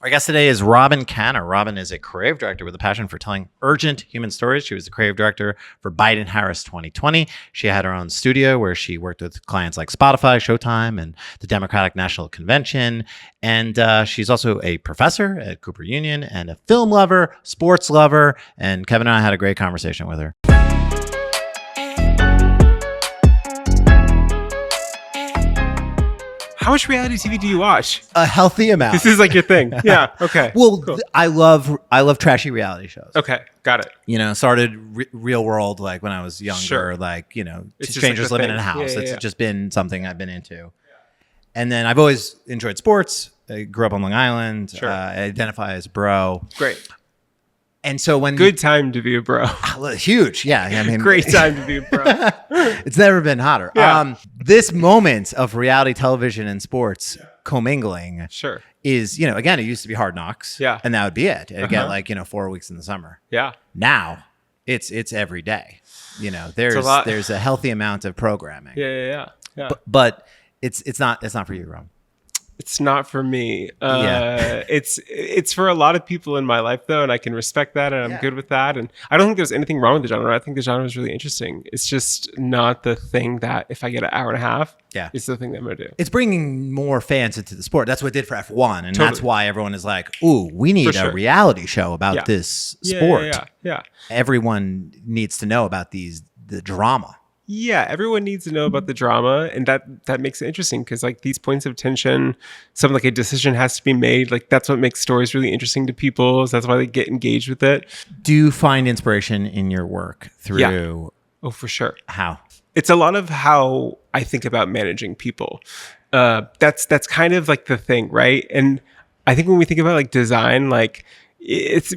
Our guest today is Robyn Kanner. Robyn is a creative director with a passion for telling urgent human stories. She was the creative director for Biden-Harris 2020. She had her own studio where she worked with clients like Spotify, Showtime, and the Democratic National Convention. And she's also a professor at Cooper Union and a film lover, sports lover. And Kevin and I had a great conversation with her. How much reality TV do you watch? A healthy amount. This is like your thing. Yeah. Okay. Well, cool. I love trashy reality shows. Okay. Got it. You know, started Real World like when I was younger, Sure. like, you know, It's just strangers like a living thing. in a house. Yeah, It's yeah. just been something I've been into. And then I've always enjoyed sports. I grew up on Long Island. Sure. I identify as bro. Great. And so when Good time to be a bro. huge, yeah. I mean, Great time to be a bro. it's never been hotter. Yeah. This moment of reality television and sports commingling Sure. is, you know, again, it used to be Hard Knocks. Yeah. And that would be it. It'd get Uh-huh. like, 4 weeks in the summer. Yeah. Now it's every day. You know, a lot. there's a healthy amount of programming. Yeah. But it's not for you, Rom. It's not for me. Yeah. It's for a lot of people in my life though, and I can respect that, and I'm good with that. And I don't think there's anything wrong with the genre. I think the genre is really interesting. It's just not the thing that if I get an hour and a half, it's the thing that I'm gonna do. It's bringing more fans into the sport. That's what it did for F1, and Totally. that's why everyone is like, "Ooh, we need For sure. a reality show about Yeah. this sport." Yeah. Everyone needs to know about the drama. Yeah, everyone needs to know about the drama, and that makes it interesting because like these points of tension, something like a decision has to be made. Like that's what makes stories really interesting to people. So that's why they get engaged with it. Do you find inspiration in your work through Oh, for sure. how? It's a lot of how I think about managing people. That's kind of like the thing, right? And I think when we think about like design, like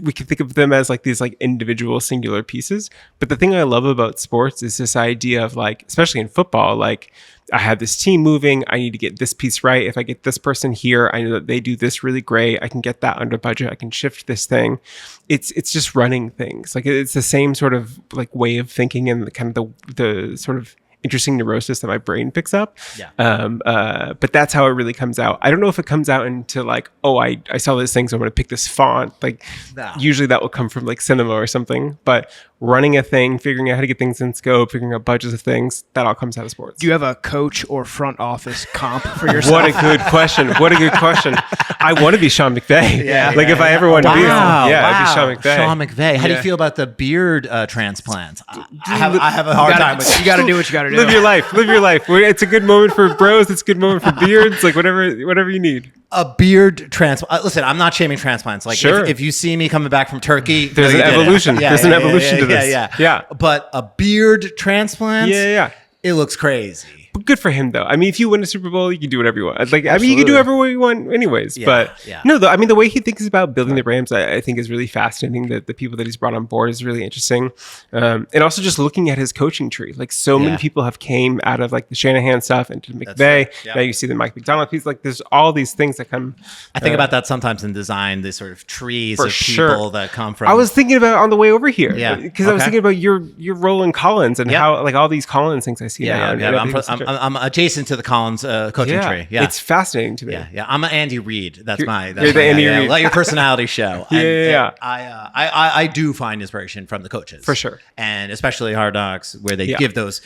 we can think of them as like these like individual singular pieces. But the thing I love about sports is this idea of like, especially in football, like I have this team moving. I need to get this piece right. If I get this person here, I know that they do this really great. I can get that under budget. I can shift this thing. It's just running things. Like it's the same sort of like way of thinking and the kind of the sort of interesting neurosis that my brain picks up. Yeah. But that's how it really comes out. I don't know if it comes out into like, oh, I saw this thing, so I'm going to pick this font. Like usually that will come from like cinema or something, but running a thing, figuring out how to get things in scope, figuring out budgets of things, that all comes out of sports. Do you have a coach or front office comp for yourself? What a good question. What a good question. I want to be Sean McVay. If I ever want to be him, I'd be Sean McVay. Sean McVay. How do you feel about the beard transplant? I have a hard time with it. You got to do what you got to do. Live your life. Live your life. It's a good moment for bros. It's a good moment for beards. Like whatever you need. A beard transplant. Listen, I'm not shaming transplants. Like Sure. if you see me coming back from Turkey, There's no, an you did it. evolution. There's an evolution to this. Yeah. But a beard transplant, Yeah. it looks crazy. But good for him, though. I mean, if you win a Super Bowl, you can do whatever you want. Like, I mean, you can do whatever you want, anyways. Yeah, But yeah. no, though. I mean, the way he thinks about building the Rams, I think, is really fascinating. That the people that he's brought on board is really interesting, and also just looking at his coaching tree. Like, so many people have came out of like the Shanahan stuff and to McVay. right. Yeah. Now you see the Mike McDonald piece. Like, there's all these things that come. I think about that sometimes in design. These sort of trees For of sure. people that come from. I was thinking about it on the way over here. Yeah. Because I was Okay. thinking about your role in Collins and how like all these Collins things I see now. and I'm adjacent to the Collins coaching tree. Yeah, It's fascinating to me. Yeah. I'm an Andy Reid. That's You're my the Andy Reid. Like your personality show. Yeah. I do find inspiration from the coaches For sure. and especially Hard Knocks where they give those.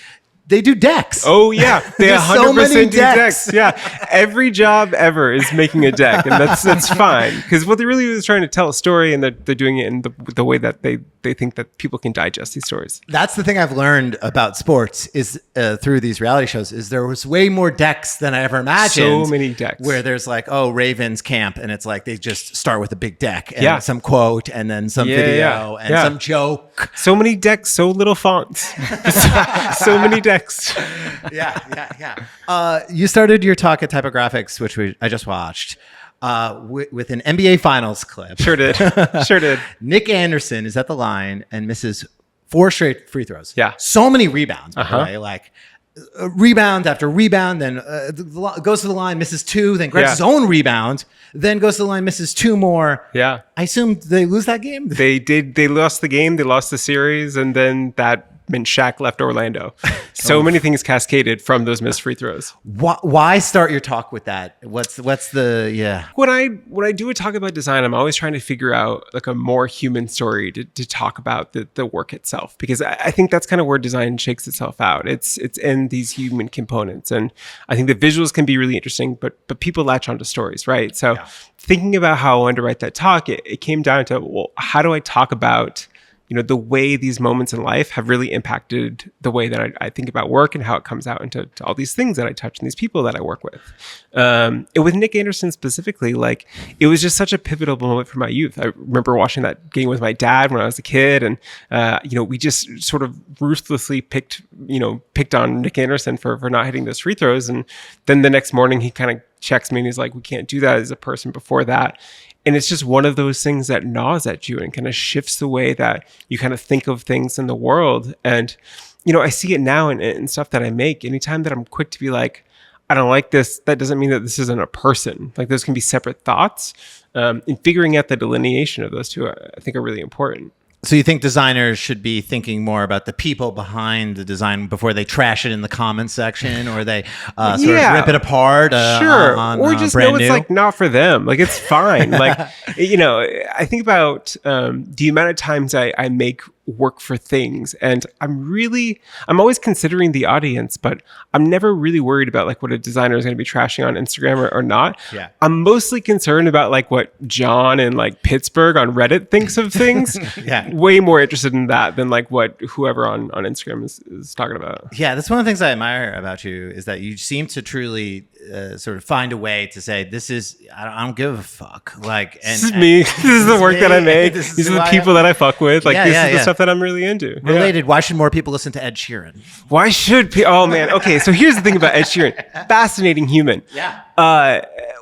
They do decks. Oh yeah, they There's 100% so many do decks. decks. Yeah, every job ever is making a deck, and that's fine because what they really is trying to tell a story, and they're doing it in the way that they think that people can digest these stories. That's the thing I've learned about sports is through these reality shows is there was way more decks than I ever imagined. So many decks. Where there's like, oh, Ravens camp, and it's like they just start with a big deck and some quote and then some video and some joke. So many decks, so little fonts. So many decks. Yeah. You started your talk at Typographics, which I just watched. With an NBA Finals clip. Sure did. Nick Anderson is at the line and misses 4 straight free throws. Yeah. So many rebounds, by the way. Like rebound after rebound, then goes to the line, misses 2, then grabs his own rebound, then goes to the line, misses 2 more. Yeah. I assume they lose that game? They did. They lost the game. They lost the series. And then that meant Shaq left Orlando. So many things cascaded from those missed free throws. Why start your talk with that? What's the When I do a talk about design, I'm always trying to figure out like a more human story to talk about the work itself, because I think that's kind of where design shakes itself out. It's in these human components, and I think the visuals can be really interesting, but people latch onto stories, right? So thinking about how I wanted to write that talk, it came down to, well, how do I talk about the way these moments in life have really impacted the way that I think about work and how it comes out into all these things that I touch and these people that I work with. And with Nick Anderson specifically, like it was just such a pivotal moment for my youth. I remember watching that game with my dad when I was a kid, and we just sort of ruthlessly picked on Nick Anderson for not hitting those free throws. And then the next morning he kind of checks me and he's like, "We can't do that as a person before that." And it's just one of those things that gnaws at you and kind of shifts the way that you kind of think of things in the world. And, I see it now in stuff that I make. Anytime that I'm quick to be like, I don't like this, that doesn't mean that this isn't a person. Like those can be separate thoughts. And figuring out the delineation of those two, I think are really important. So you think designers should be thinking more about the people behind the design before they trash it in the comments section, or they sort of rip it apart? Sure. Or just know it's like not for them. Like it's fine. Like, I think about the amount of times I make work for things, and I'm always considering the audience, but I'm never really worried about like what a designer is going to be trashing on Instagram or not. Yeah. I'm mostly concerned about like what John in like Pittsburgh on Reddit thinks of things. Yeah. Way more interested in that than like what whoever on Instagram is talking about. Yeah, that's one of the things I admire about you, is that you seem to truly sort of find a way to say, this is, I don't give a fuck. Like, and this is me. This is the work that I make. These are the people that I fuck with. Like, this is the stuff that I'm really into. Related, why should more people listen to Ed Sheeran? Why should people? Oh, man. Okay, so here's the thing about Ed Sheeran. Fascinating human. Yeah.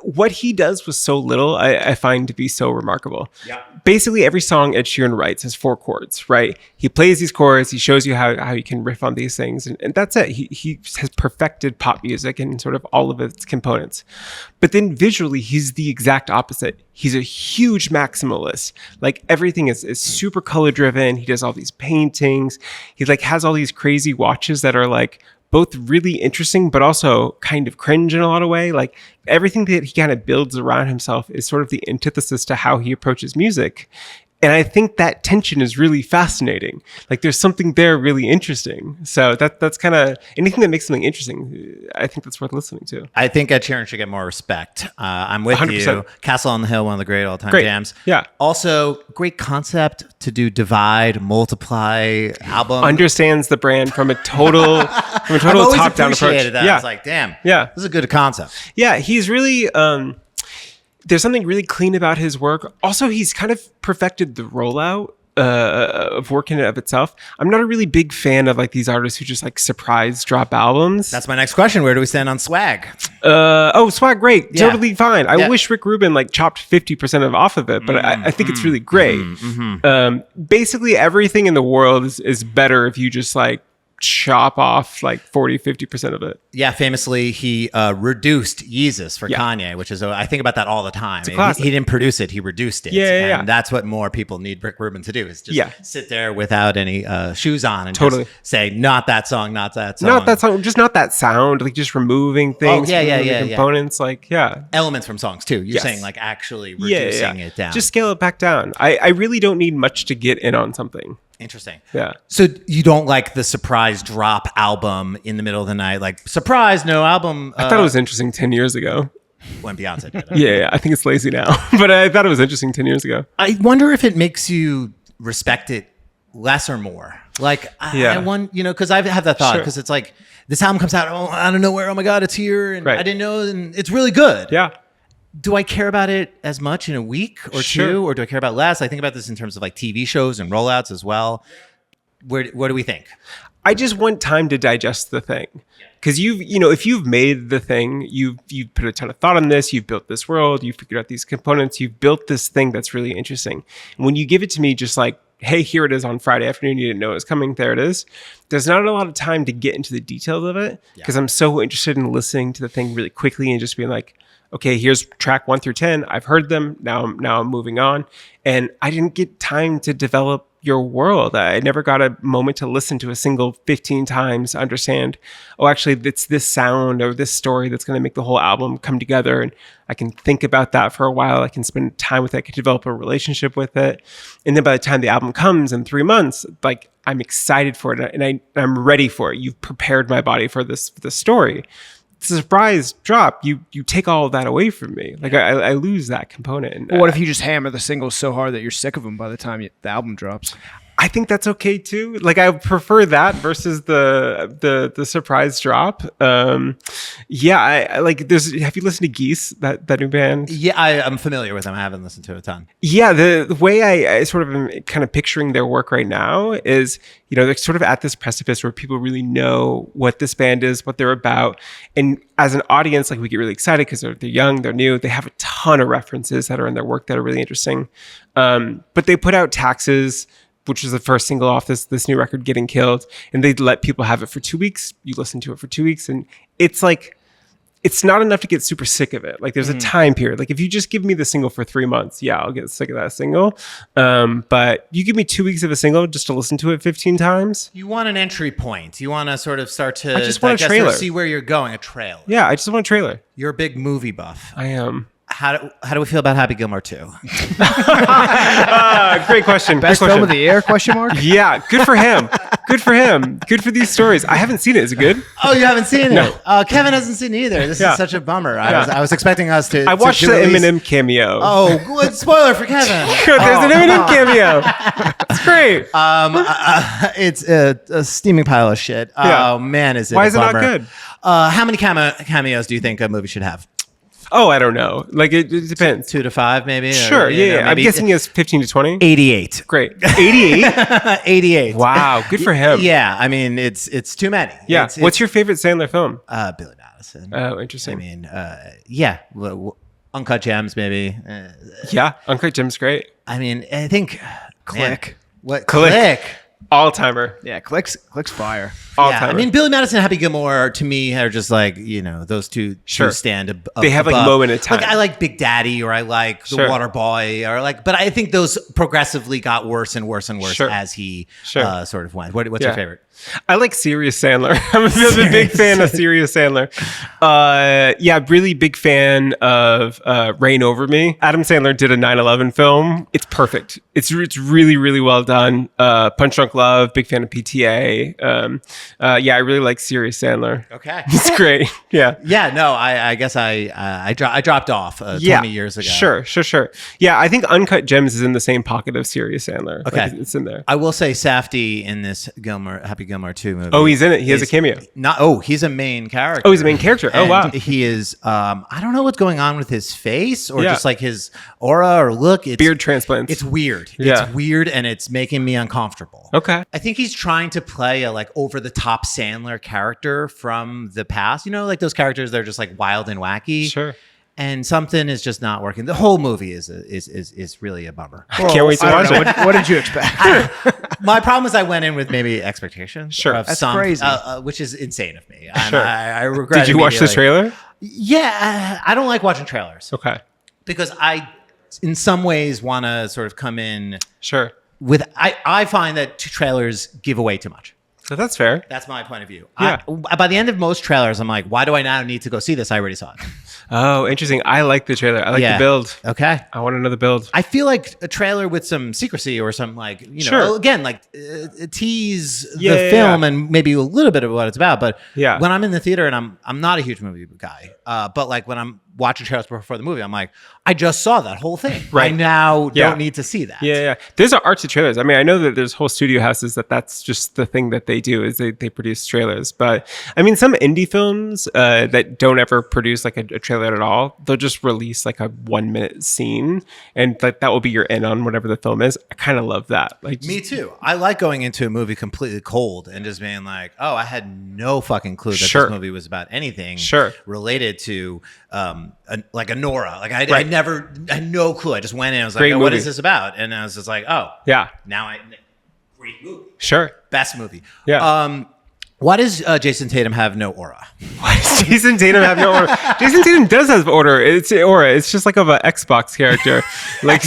What he does with so little, I find to be so remarkable. Yeah. Basically, every song Ed Sheeran writes has 4 chords, right? He plays these chords. He shows you how you can riff on these things. And that's it. He has perfected pop music and sort of all of its components. But then visually, he's the exact opposite. He's a huge maximalist. Like everything is super color driven. He does all these paintings. He like has all these crazy watches that are like both really interesting, but also kind of cringe in a lot of way. Like everything that he kind of builds around himself is sort of the antithesis to how he approaches music. And I think that tension is really fascinating. Like there's something there really interesting. So that's kind of anything that makes something interesting. I think that's worth listening to. I think Ed Sheeran should get more respect. I'm with 100%. You. Castle on the Hill, one of the great all-time jams. Yeah. Also, great concept to do divide, multiply album. Understands the brand from a total top-down approach. That. Yeah. I was like, damn. Yeah. This is a good concept. Yeah, he's really. There's something really clean about his work. Also, he's kind of perfected the rollout of work in and of itself. I'm not a really big fan of like these artists who just like surprise drop albums. That's my next question. Where do we stand on swag? Swag, great. Yeah. Totally fine. I wish Rick Rubin like chopped 50% off of it, but I think it's really great. Basically, everything in the world is better if you just like chop off like 40-50% of it. Yeah, famously he reduced Yeezus for Kanye, which is I think about that all the time. He didn't produce it, he reduced it. And that's what more people need Rick Rubin to do, is just sit there without any shoes on and just say, not that song, not that song. Not that song, just not that sound, like just removing things, components, like elements from songs too. You're saying like actually reducing it down. Just scale it back down. I really don't need much to get in on something. Interesting. Yeah. So you don't like the surprise drop album in the middle of the night? Like, surprise, no album. I thought it was interesting 10 years ago. When Beyonce did it. Yeah, I think it's lazy now. But I thought it was interesting 10 years ago. I wonder if it makes you respect it less or more. Like, I want, because I've had that thought. Because it's like, this album comes out, out of nowhere. Oh my God, it's here. And I didn't know. And it's really good. Yeah. Do I care about it as much in a week or two, or do I care about less? I think about this in terms of like TV shows and rollouts as well. What do we think? I just want time to digest the thing. Because if you've made the thing, you've put a ton of thought on this, you've built this world, you've figured out these components, you've built this thing that's really interesting. And when you give it to me just like, hey, here it is on Friday afternoon, you didn't know it was coming, there it is. There's not a lot of time to get into the details of it, because I'm so interested in listening to the thing really quickly and just being like, okay, here's track 1 through 10. I've heard them. Now I'm moving on. And I didn't get time to develop, your world. I never got a moment to listen to a single 15 times to understand, oh, actually, it's this sound or this story that's going to make the whole album come together. And I can think about that for a while. I can spend time with it. I can develop a relationship with it. And then by the time the album comes in 3 months, like I'm excited for it and I'm ready for it. You've prepared my body for this story. It's a surprise drop. You take all of that away from me. Like I lose that component. And, Well, what if you just hammer the singles so hard that you're sick of them by the time the album drops? I think that's okay too. Like I prefer that versus the surprise drop. Yeah, I like. Have you listened to Geese, that new band? Yeah, I'm familiar with them. I haven't listened to it a ton. Yeah, the way I sort of am kind of picturing their work right now is, they're sort of at this precipice where people really know what this band is, what they're about. And as an audience, like we get really excited because they're young, they're new. They have a ton of references that are in their work that are really interesting. But they put out Taxes, which was the first single off this new record, Getting Killed. And they let people have it for 2 weeks. You listen to it for 2 weeks. And it's like, it's not enough to get super sick of it. Like there's a time period. Like if you just give me the single for 3 months, yeah, I'll get sick of that single. But you give me 2 weeks of a single just to listen to it 15 times. You want an entry point. You want to sort of start to I just want a trailer. See where you're going, a trail. Yeah, I just want a trailer. You're a big movie buff. I am. How do we feel about Happy Gilmore 2? Great question. Best Great film of question. the year? Question mark. Yeah, good for him. Good for him. Good for these stories. I haven't seen it. Is it good? Oh, you haven't seen No. it? Kevin hasn't seen it either. This Yeah. is such a bummer. Yeah. I was expecting us to. I watched to the release- Eminem cameo. Oh, good spoiler for Kevin. Good, there's an Eminem cameo. It's great. It's a steaming pile of shit. Yeah. Oh man, is it? Why a is it not bummer. good? How many cameos do you think a movie should have? Oh, I don't know. Like it depends. 2 to 5, maybe. Sure. Or, Yeah. I'm maybe guessing it's 15 to 20. 88. Great. 88. 88. Wow. Good for him. Yeah, I mean it's too many. Yeah. It's, What's your favorite Sandler film? Billy Madison? Oh, I interesting. mean, yeah, Uncut Gems, maybe. Yeah. Uncut Jim's great. I mean, I think Click. man, what Click. All timer. Yeah, Click's fire. All Yeah, timer. I mean, Billy Madison and Happy Gilmore to me are just like, those two Sure. stand They have, like, above. moment in time. Like I like Big Daddy or I like The Sure. Water Boy or like, but I think those progressively got worse and worse and worse Sure. as he Sure. sort of went. What's Yeah. your favorite? I like Serious Sandler. I'm a big fan of Serious Sandler. Yeah, really big fan of Reign Over Me. Adam Sandler did a 9/11 film. It's perfect. It's really, really well done. Punch Drunk Love, big fan of PTA. Yeah, I really like Serious Sandler. Okay. It's great. Yeah. Yeah, no, I guess I dropped off 20 years ago. Sure. Yeah, I think Uncut Gems is in the same pocket of Serious Sandler. Okay. Like, it's in there. I will say Safdie in this Happy Gilmore 2 movie. Oh, he's in it. He has a is cameo. He's a main character. Oh, he's a main character. Oh, And wow. He is, I don't know what's going on with his face or Yeah. just like his aura or look. It's, Beard transplants. It's weird. Yeah. It's weird and it's making me uncomfortable. Okay. I think he's trying to play a like over the top Sandler character from the past. Like those characters that are just like wild and wacky. Sure. And something is just not working. The whole movie is really a bummer. I can't wait to I watch don't know. it. What did you expect? My problem is I went in with maybe expectations. Sure. Of That's some, crazy. Which is insane of me. And Sure. I regret. Did you watch the immediately. trailer? Yeah, I don't like watching trailers Okay. because I, in some ways, want to sort of come in Sure. with. I find that trailers give away too much. So that's fair. That's my point of view. Yeah. By the end of most trailers, I'm like, why do I now need to go see this? I already saw it. Oh, interesting. I like the trailer. I like the build. Okay. I want another build. I feel like a trailer with some secrecy or some like, Sure. again, like tease Yeah, the yeah, film yeah. and maybe a little bit of what it's about. But Yeah. when I'm in the theater and I'm not a huge movie guy, but like when I'm watching trailers before the movie, I'm like, I just saw that whole thing. Right. I now Yeah. don't need to see that. Yeah. There's an art to trailers. I mean, I know that there's whole studio houses that's just the thing that they do is they produce trailers. But I mean, some indie films that don't ever produce like a trailer at all, they'll just release like a 1 minute scene and like that will be your in on whatever the film is. I kind of love that. Like Me too. I like going into a movie completely cold and just being like, oh, I had no fucking clue that Sure. this movie was about anything Sure. related to like a Nora. Like I Right. had no clue. I just went in. I was like, Great oh, what movie. is this about? And I was just like, oh, Yeah. now great movie. Sure. Best movie. Yeah. Why does Jason Tatum have no aura? Why does Jason Tatum have no aura? Jason Tatum does have aura. It's aura. It's just like of an Xbox character, like,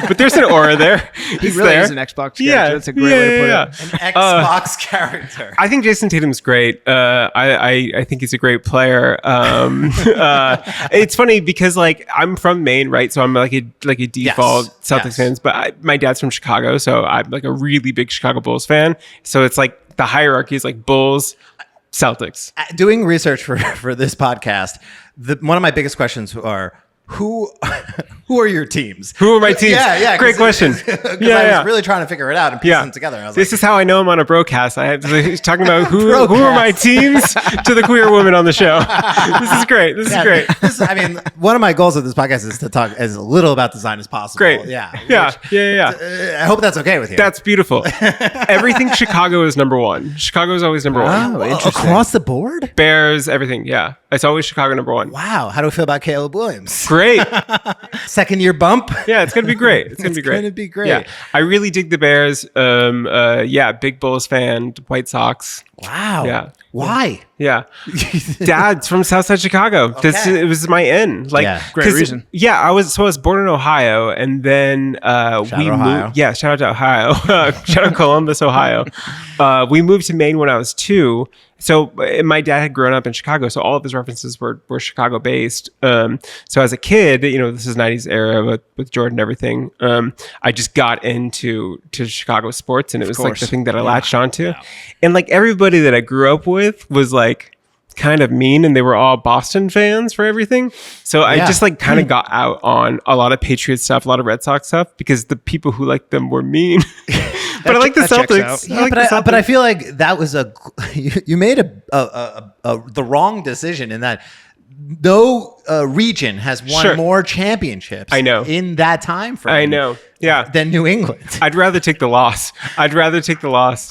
but there's an aura there. He really is an Xbox character. Yeah, That's a great way to put it. An Xbox character. I think Jason Tatum's great. I think he's a great player. It's funny because like I'm from Maine, right? So I'm like a default Celtics fan. But my dad's from Chicago, so I'm like a really big Chicago Bulls fan. So it's like the hierarchy is like Bulls, Celtics. Doing research for this podcast, one of my biggest questions are who are your teams? Who are my teams? Yeah. Great question. I was really trying to figure it out and piece them together. I was this is how I know I'm on a broadcast. He's talking about who are my teams to the queer women on the show. This is great. This is great. One of my goals of this podcast is to talk as little about design as possible. Great. Yeah. I hope that's okay with you. That's beautiful. Everything Chicago is number one. Chicago is always number one. Across the board? Bears, everything. Yeah. It's always Chicago number one. Wow. How do we feel about Caleb Williams? Great. Second year bump? Yeah, it's going to be great. It's going to be great. Yeah. I really dig the Bears. Big Bulls fan, White Sox. Wow. Yeah. Why? Yeah. Dad's from Southside Chicago. Okay. It was my end. Great reason. Yeah, I was born in Ohio, and then we moved. Yeah, shout out to Ohio. Shout out Columbus, Ohio. We moved to Maine when I was 2. So my dad had grown up in Chicago, so all of his references were Chicago based. So as a kid, this is 90s era with Jordan and everything. I just got into Chicago sports, and it was like the thing that I latched onto. Yeah. And like everybody that I grew up with was like kind of mean, and they were all Boston fans for everything. So I just like kind of got out on a lot of Patriots stuff, a lot of Red Sox stuff, because the people who liked them were mean. But I like the Celtics. But I feel like that was you made the wrong decision in that no region has won more championships. I know. In that time frame. I know. Yeah. Than New England. I'd rather take the loss.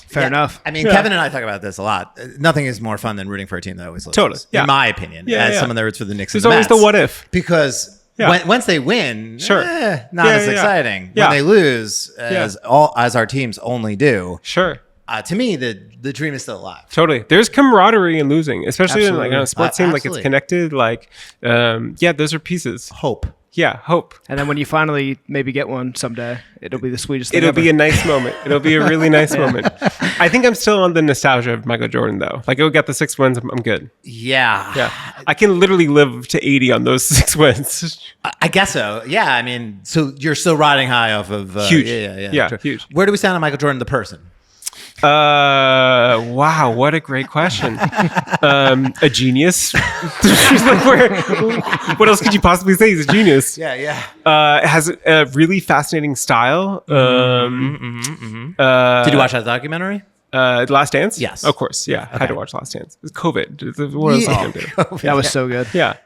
Fair enough. I mean, Kevin and I talk about this a lot. Nothing is more fun than rooting for a team that always loses. Totally. Yeah. In my opinion. As someone that roots for the Knicks. There's always the what if. Because once they win, not as exciting. Yeah. When they lose, as our teams only do. Sure. To me, the dream is still alive. Totally. There's camaraderie in losing, especially in like on a sports team. Like it's connected. Like, those are pieces. Hope. Yeah, hope. And then when you finally maybe get one someday, it'll be the sweetest thing It'll ever. be a nice moment. It'll be a really nice moment. I think I'm still on the nostalgia of Michael Jordan, though. Like, I got the 6 wins. I'm good. Yeah. I can literally live to 80 on those 6 wins. I guess so. Yeah. I mean, so you're still riding high off of... huge. Yeah, huge. Where do we stand on Michael Jordan, the person? Wow, what a great question. A genius. What else could you possibly say? He's a genius. Yeah. Has a really fascinating style. Did you watch that documentary? Last Dance? Yes. Of course. Yeah. I had to watch Last Dance. It's COVID. What else I can do? That was so good. Yeah.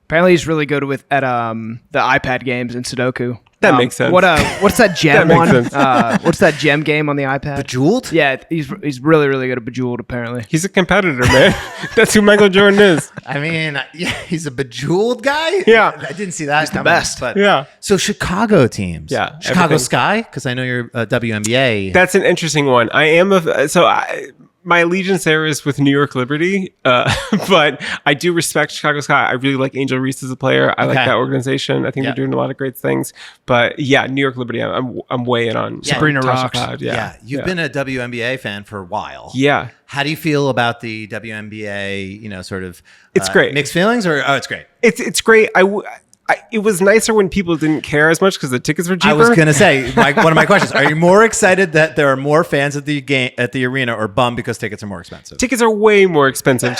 Apparently, he's really good at the iPad games and Sudoku. That makes sense. What's that gem That one? makes sense. What's that gem game on the iPad? Bejeweled? Yeah, he's really, really good at Bejeweled, apparently. He's a competitor, man. That's who Michael Jordan is. I mean, he's a Bejeweled guy? Yeah. I didn't see that. He's the best. But, yeah. So Chicago teams. Yeah. Chicago everything. Sky? Because I know you're a WNBA. That's an interesting one. I am my allegiance there is with New York Liberty, but I do respect Chicago Sky. I really like Angel Reese as a player. I like that organization. I think they're doing a lot of great things. But yeah, New York Liberty, I'm way in on. Sabrina Tasha rocks. Cloud. Yeah. You've been a WNBA fan for a while. Yeah. How do you feel about the WNBA, sort of... It's great. Mixed feelings or... Oh, it's great. It's great. It was nicer when people didn't care as much because the tickets were cheaper. I was going to say, one of my questions, are you more excited that there are more fans at the arena or bummed because tickets are more expensive? Tickets are way more expensive.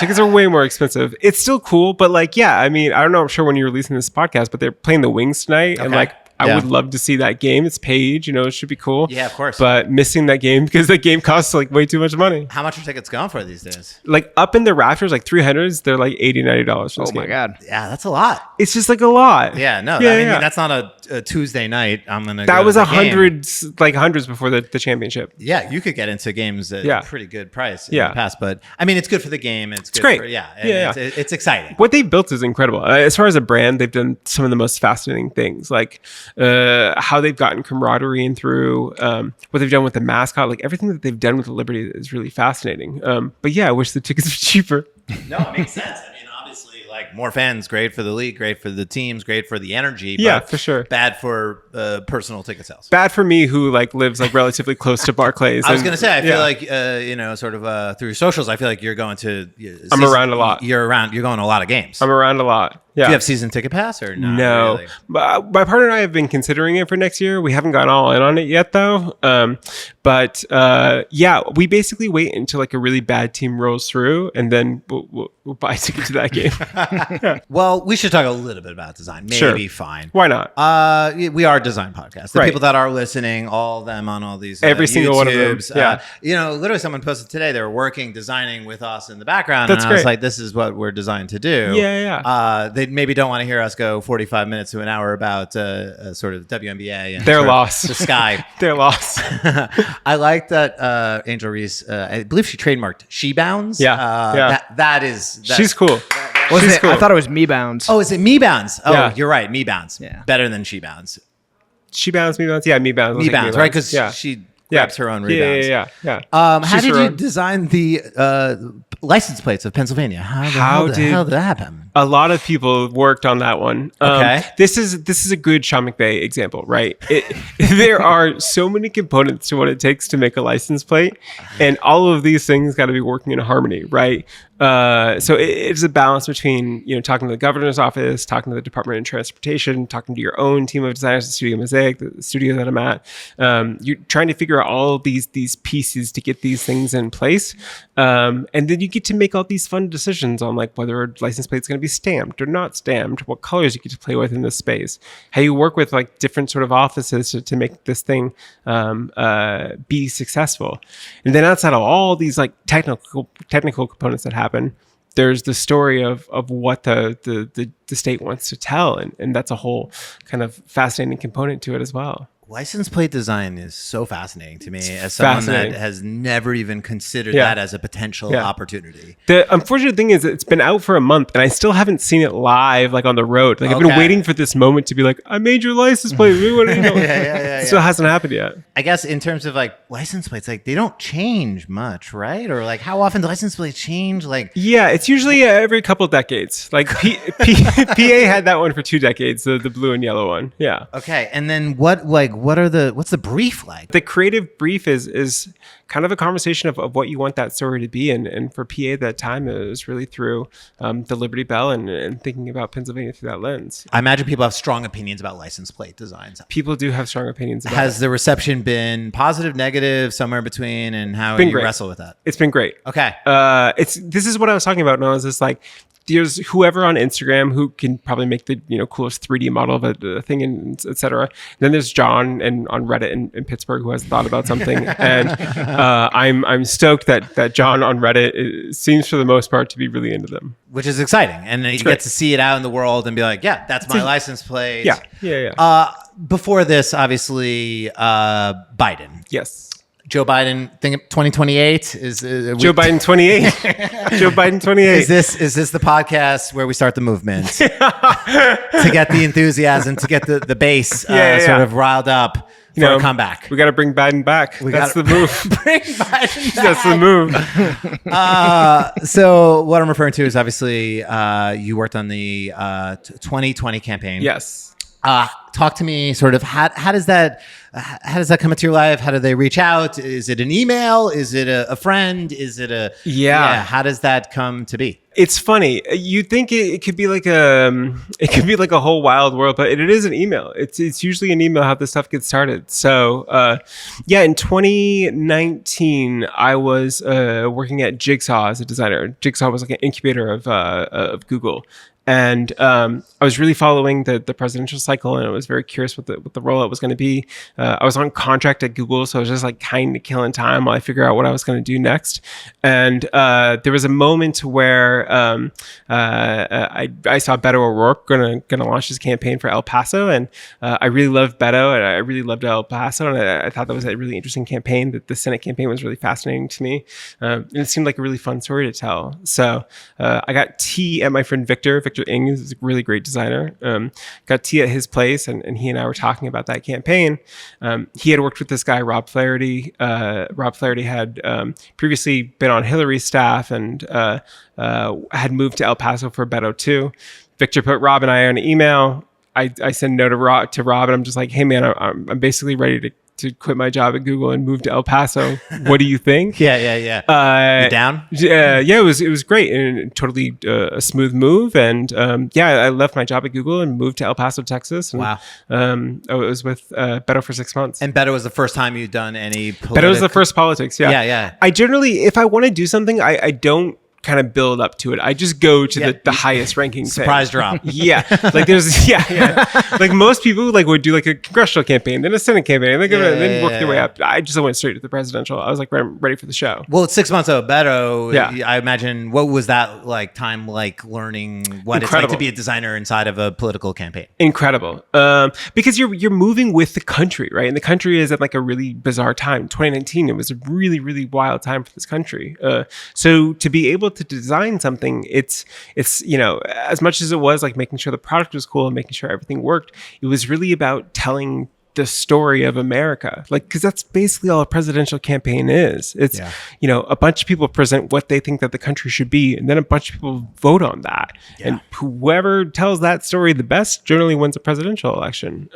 It's still cool, but I don't know, I'm sure when you're releasing this podcast, but they're playing the Wings tonight. Okay. And I would love to see that game. It's Paige, it should be cool. Yeah, of course. But missing that game because that game costs way too much money. How much are tickets going for these days? Up in the rafters, 300s, they're $80-$90 for this game. Oh my God. Yeah, that's a lot. It's just a lot. Yeah, no. That's not a Tuesday night. I'm gonna. That go was to the hundreds before the championship. Yeah, you could get into games at a pretty good price in the past, but it's good for the game. It's good great. It's exciting. What they've built is incredible. As far as a brand, they've done some of the most fascinating things. how they've gotten camaraderie and through what they've done with the mascot. Like everything that they've done with the Liberty is really fascinating. But yeah, I wish the tickets were cheaper. No, it makes sense. I mean, obviously, like more fans, great for the league, great for the teams, great for the energy. Yeah, but for sure. Bad for personal ticket sales. Bad for me, who like lives like relatively close to Barclays. I was gonna say, I feel like sort of through socials, I feel like you're going to. I'm around a lot. You're going to a lot of games. I'm around a lot. Yeah. Do you have season ticket pass or not? No, Really? My partner and I have been considering it for next year. We haven't gone all in on it yet, though. But we basically wait until like a really bad team rolls through, and then we'll buy tickets to that game. Well, we should talk a little bit about design. Maybe fine. Why not? We are a design podcast. The Right. people that are listening, all of them on all these Every single one of them. YouTubes, Yeah. literally someone posted today. They were working, designing with us in the background. That's and I was great. like, this is what we're designed to do. Yeah. They maybe don't want to hear us go 45 minutes to an hour about sort of WNBA and Their sort of loss. the sky. Their loss. I like that Angel Reese, I believe she trademarked She Bounds. Yeah. She's cool. Was She's it? cool. I thought it was Me Bounds. Oh, is it Me Bounds? Oh, Yeah. you're right. Me Bounds. Yeah. Better than She Bounds. She bounds, me bounds. Yeah, me bounds. Me Bounds, right? Because yeah. she grabs her own rebounds. Yeah. How She's did her you own. design the license plates of Pennsylvania? How the hell did that happen? A lot of people worked on that one. Okay. This is a good Sean McVay example, right? There are so many components to what it takes to make a license plate, and all of these things got to be working in harmony, right? So it's a balance between talking to the governor's office, talking to the Department of Transportation, talking to your own team of designers at Studio Mosaic, the studio that I'm at. You're trying to figure out all of these pieces to get these things in place, and then you get to make all these fun decisions on like whether a license plate is going to be stamped or not stamped, what colors you get to play with in this space, how you work with like different sort of offices to make this thing be successful, and then outside of all these like technical components that happen, there's the story of what the state wants to tell, and that's a whole kind of fascinating component to it as well. License plate design is so fascinating to me as someone that has never even considered that as a potential opportunity. The unfortunate thing is it's been out for a month and I still haven't seen it live, like on the road. Like I've been waiting for this moment to be like, I made your license plate. It still hasn't happened yet. I guess in terms of like license plates, like they don't change much, right? Or like how often do license plates change? Like it's usually every couple of decades. Like PA had that one for 2 decades, the blue and yellow one. Yeah. Okay, and then what's the brief like? The creative brief is kind of a conversation of what you want that story to be. And for PA at that time, it was really through the Liberty Bell and thinking about Pennsylvania through that lens. I imagine people have strong opinions about license plate designs. People do have strong opinions about Has the reception been positive, negative, somewhere in between, and how do you wrestle with that? It's been great. Okay. This is what I was talking about when I was just like, there's whoever on Instagram who can probably make the coolest 3D model of a thing, and etc. Then there's John and on Reddit in Pittsburgh who has thought about something, and I'm stoked that John on Reddit seems for the most part to be really into them, Which is exciting, and you get to see it out in the world and be like, yeah, that's my license plate. Yeah. Before this, obviously, Biden. Yes. Joe Biden, think 2028 is Joe Biden 28. Joe Biden 28. Is this the podcast where we start the movement to get the enthusiasm, to get the base sort of riled up for a comeback? We got to bring Biden back. That's the move. Bring Biden back. That's the move. So what I'm referring to is obviously you worked on the 2020 campaign. Yes. Talk to me sort of how does that come into your life? How do they reach out? Is it an email? Is it a friend? Is it how does that come to be? It's funny. You think it could be like a whole wild world, but it is an email. It's usually an email how this stuff gets started. So in 2019, I was working at Jigsaw as a designer. Jigsaw was like an incubator of Google. And I was really following the presidential cycle, and I was very curious what the rollout was going to be. I was on contract at Google, so I was just like kind of killing time while I figure out what I was going to do next. And there was a moment where I saw Beto O'Rourke gonna launch his campaign for El Paso, and I really loved Beto, and I really loved El Paso, and I thought that was a really interesting campaign. That the Senate campaign was really fascinating to me, and it seemed like a really fun story to tell. So I got tea at my friend Victor Victor Ng is a really great designer. Got tea at his place, and he and I were talking about that campaign. He had worked with this guy, Rob Flaherty. Rob Flaherty had previously been on Hillary's staff and had moved to El Paso for Beto too. Victor put Rob and I on an email. I sent a note to Rob, and I'm just like, hey man, I'm basically ready to quit my job at Google and move to El Paso. What do you think? Yeah. You down? Yeah, it was great and totally a smooth move. And I left my job at Google and moved to El Paso, Texas. And, Wow. I was with Beto for 6 months. And Beto was the first time you'd done any Beto was the first politics. Yeah. Yeah. I generally, if I want to do something, I don't kind of build up to it. I just go to the highest ranking surprise thing. drop. Yeah. Like there's like most people like would do like a congressional campaign, then a Senate campaign, and then work their way up. I just went straight to the presidential. I was like ready for the show. Well, it's 6 months of Beto. Yeah. I imagine, what was that like time like learning what it's like to be a designer inside of a political campaign? Incredible. Because you're moving with the country, right? And the country is at like a really bizarre time. 2019, it was a really, really wild time for this country. So to be able to design something, it's as much as it was like making sure the product was cool and making sure everything worked, it was really about telling the story of America, like, because that's basically all a presidential campaign is. It's a bunch of people present what they think that the country should be, and then a bunch of people vote on that, and whoever tells that story the best generally wins a presidential election.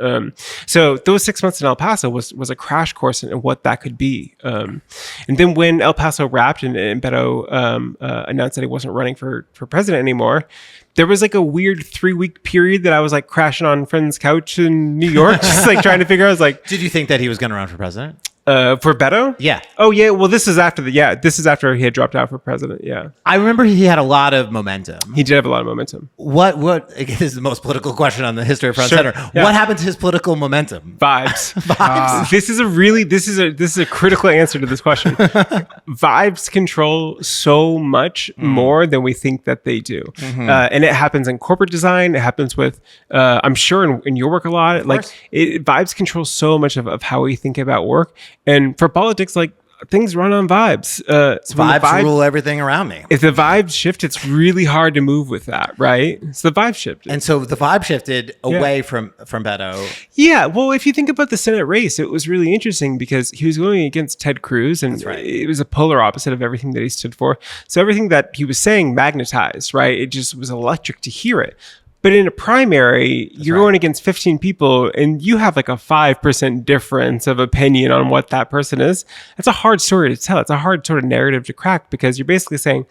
So those 6 months in El Paso was a crash course in what that could be. And then when El Paso wrapped and Beto announced that he wasn't running for president anymore, there was like a weird 3-week period that I was like crashing on a friend's couch in New York, just like trying to figure out. I was like, did you think that he was going to run for president? For Beto? Yeah. Oh yeah. Well, this is after this is after he had dropped out for president. Yeah. I remember he had a lot of momentum. He did have a lot of momentum. What again, this is the most political question on the history of Front Sure. Center. Yeah. What happened to his political momentum? Vibes. Vibes. This is a critical answer to this question. Vibes control so much more than we think that they do. And it happens in corporate design. It happens with, I'm sure in your work a lot. Vibes control so much of how we think about work. And for politics, like, things run on vibes. So Vibes rule everything around me. If the vibes shift, it's really hard to move with that, right? So the vibe shifted. And so the vibe shifted away from Beto. Yeah. Well, if you think about the Senate race, it was really interesting because he was going against Ted Cruz, and it was a polar opposite of everything that he stood for. So everything that he was saying magnetized, right? It just was electric to hear it. But in a primary, you're going against 15 people and you have like a 5% difference of opinion on what that person is. That's a hard story to tell. It's a hard sort of narrative to crack because you're basically saying,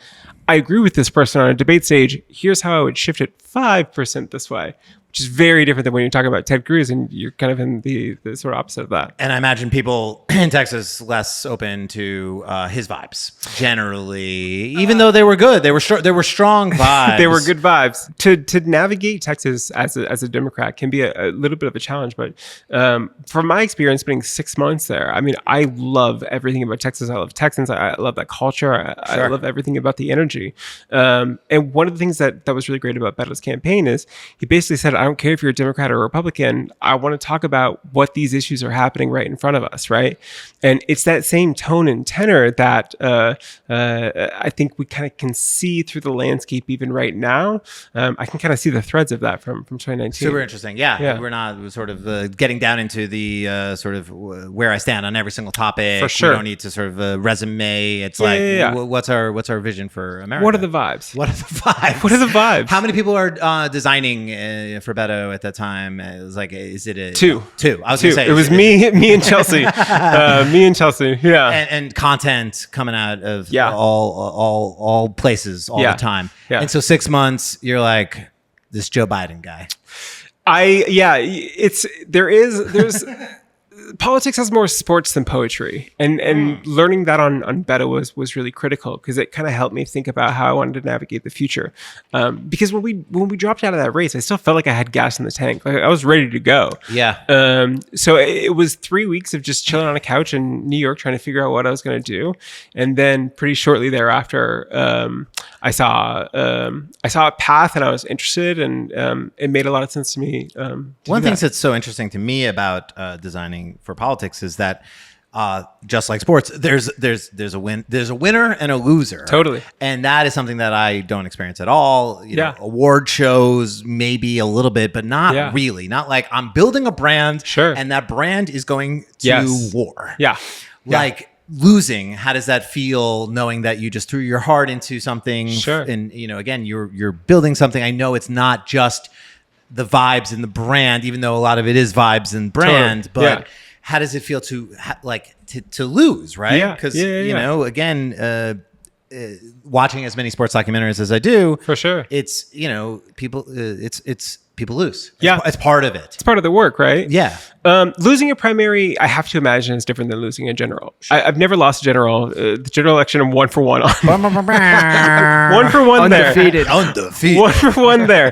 I agree with this person on a debate stage. Here's how I would shift it 5% this way, which is very different than when you're talking about Ted Cruz and you're kind of in the sort of opposite of that. And I imagine people in Texas less open to his vibes generally, even though they were good. They were strong vibes. They were good vibes. To navigate Texas as a Democrat can be a little bit of a challenge. But from my experience spending 6 months there, I mean, I love everything about Texas. I love Texans. I love that culture. I love everything about the energy. And one of the things that was really great about Beto's campaign is he basically said, I don't care if you're a Democrat or a Republican. I want to talk about what these issues are happening right in front of us, right? And it's that same tone and tenor that I think we kind of can see through the landscape even right now. I can kind of see the threads of that from 2019. Super interesting. Yeah. We're not sort of getting down into the sort of where I stand on every single topic. For sure. We don't need to sort of resume. It's what's our vision for America? What are the vibes? What are the vibes? What are the vibes? How many people are designing for Beto at that time? It was like, is it two? I was going to say it was me and Chelsea. Me and Chelsea. Yeah. And content coming out of all places all the time. Yeah. And so 6 months, you're like, this Joe Biden guy. There's politics has more sports than poetry, and learning that on Beto was really critical because it kind of helped me think about how I wanted to navigate the future. Because when we dropped out of that race, I still felt like I had gas in the tank. Like I was ready to go. Yeah. So it was 3 weeks of just chilling on a couch in New York trying to figure out what I was going to do, and then pretty shortly thereafter, I saw a path and I was interested, and it made a lot of sense to me. One of the things that's so interesting to me about designing for politics is that just like sports, there's a winner and a loser. Totally. And that is something that I don't experience at all. You know, Yeah. award shows maybe a little bit, but not Yeah. really. Not like I'm building a brand, Sure. and that brand is going to Yes. war. Yeah. Like losing, how does that feel knowing that you just threw your heart into something? Sure. And you know, again, you're building something. I know it's not just the vibes and the brand, even though a lot of it is vibes and brand, Totally. but how does it feel to to lose, right? Yeah. Because Yeah. you know, again, watching as many sports documentaries as I do, For sure. it's, you know, people, it's people lose. Yeah. It's part of it. It's part of the work, right? Yeah. Losing a primary, I have to imagine, is different than losing a general. I've never lost a general. The general election, I'm 1 for 1 on. 1 for 1 there. Undefeated. 1 for 1 there.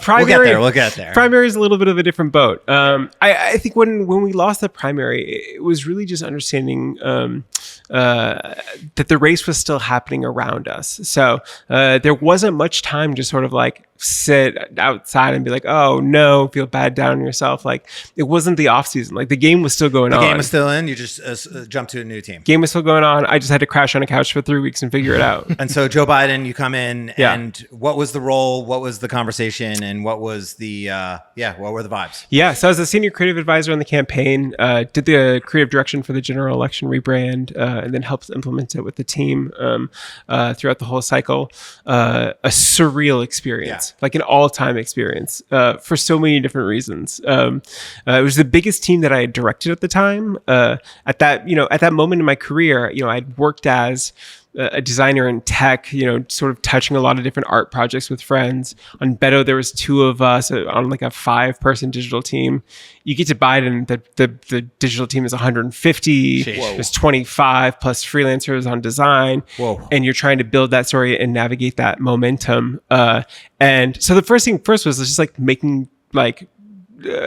Primary, We'll get there. Primary is a little bit of a different boat. I think when we lost the primary, it was really just understanding that the race was still happening around us. So there wasn't much time to sort of like sit outside and be like, oh no, feel bad down on yourself. Like it wasn't the off season. Like the game was still going on. The game was still in. You just jump to a new team. Game was still going on. I just had to crash on a couch for 3 weeks and figure it out. And so Joe Biden, you come in, Yeah. and what was the role? What was the conversation? And what was the what were the vibes? Yeah, so I was a senior creative advisor on the campaign, did the creative direction for the general election rebrand, and then helped implement it with the team throughout the whole cycle. A surreal experience, like an all-time experience, for so many different reasons. It was the biggest team that I had directed at the time. At that moment in my career, I'd worked as a designer in tech, sort of touching a lot of different art projects with friends. On Beto, there was 2 of us on like a 5-person digital team. You get to Biden, the digital team is 150. There's 25 plus freelancers on design. Whoa. And you're trying to build that story and navigate that momentum. And so the first thing first was just like making like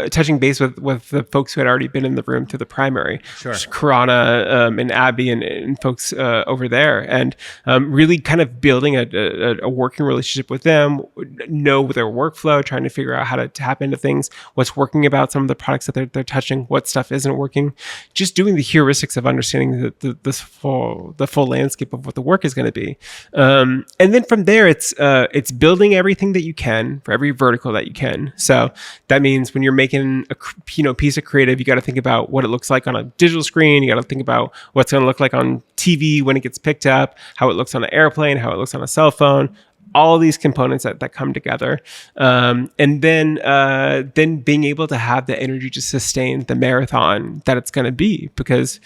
touching base with the folks who had already been in the room through the primary, Sure. Karana and Abby and folks over there, and really kind of building a working relationship with them, know their workflow, trying to figure out how to tap into things, what's working about some of the products that they're touching, what stuff isn't working, just doing the heuristics of understanding the full landscape of what the work is going to be, and then from there it's building everything that you can for every vertical that you can. So that means when you're making a piece of creative, you got to think about what it looks like on a digital screen. You got to think about what's going to look like on TV when it gets picked up, how it looks on an airplane, how it looks on a cell phone. All these components that come together, and then being able to have the energy to sustain the marathon that it's going to be. Because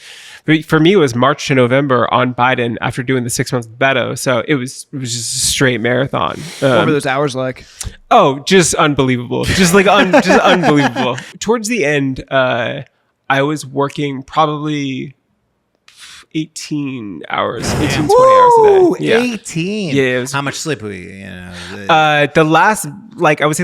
for me, it was March to November on Biden after doing the 6 months with Beto, so it was just a straight marathon. What were those hours like? Oh, just unbelievable, just unbelievable. Towards the end, I was working probably 18 hours, 20 hours a day. Yeah. 18. Yeah, it was- How much sleep we? The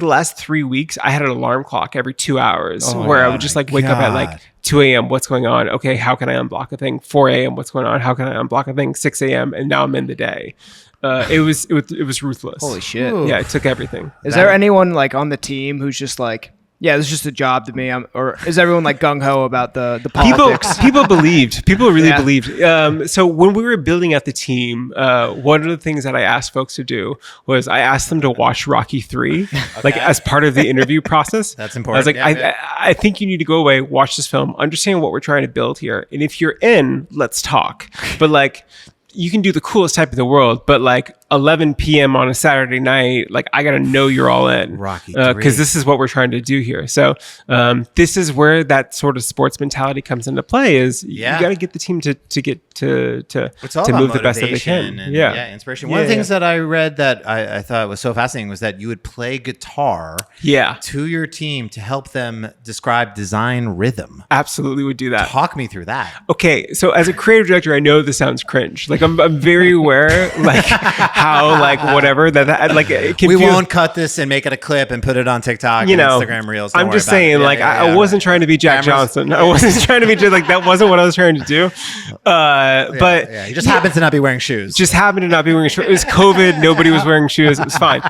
last 3 weeks, I had an alarm clock every 2 hours where I would just like wake up at like 2 a.m. What's going on? Okay, how can I unblock a thing? 4 a.m. What's going on? How can I unblock a thing? 6 a.m. And now I'm in the day. It was ruthless. Holy shit. Yeah, it took everything. Is there anyone like on the team who's just like, yeah, this is just a job to me? Or is everyone like gung ho about the politics? People believed. People really Yeah. believed. So when we were building out the team, one of the things that I asked folks to do was I asked them to watch Rocky 3, like as part of the interview process. That's I was important. like, Yeah. I think you need to go away, watch this film, understand what we're trying to build here, and if you're in, let's talk. But like, you can do the coolest type in the world, but like 11 p.m. on a Saturday night, like I gotta know you're all in, Rocky 3. because this is what we're trying to do here. So this is where that sort of sports mentality comes into play. Is Yeah. you got to get the team to get to It's all to about move the best that they motivation can. and, Yeah, inspiration. One of the Yeah, things that I read that I thought was so fascinating was that you would play guitar yeah, to your team to help them describe design rhythm. absolutely would do that. Talk me through that. Okay, so as a creative director, I know this sounds cringe. Like I'm very aware, like how like whatever that like we won't cut this and make it a clip and put it on TikTok and Instagram Reels. Don't I'm worry just about it. saying, like, I wasn't trying to be Jack Johnson. I wasn't trying to be like that. Wasn't what I was trying to do. But he just happens to not be wearing shoes. Just happened to not be wearing shoes. It was COVID. Nobody was wearing shoes. It was fine.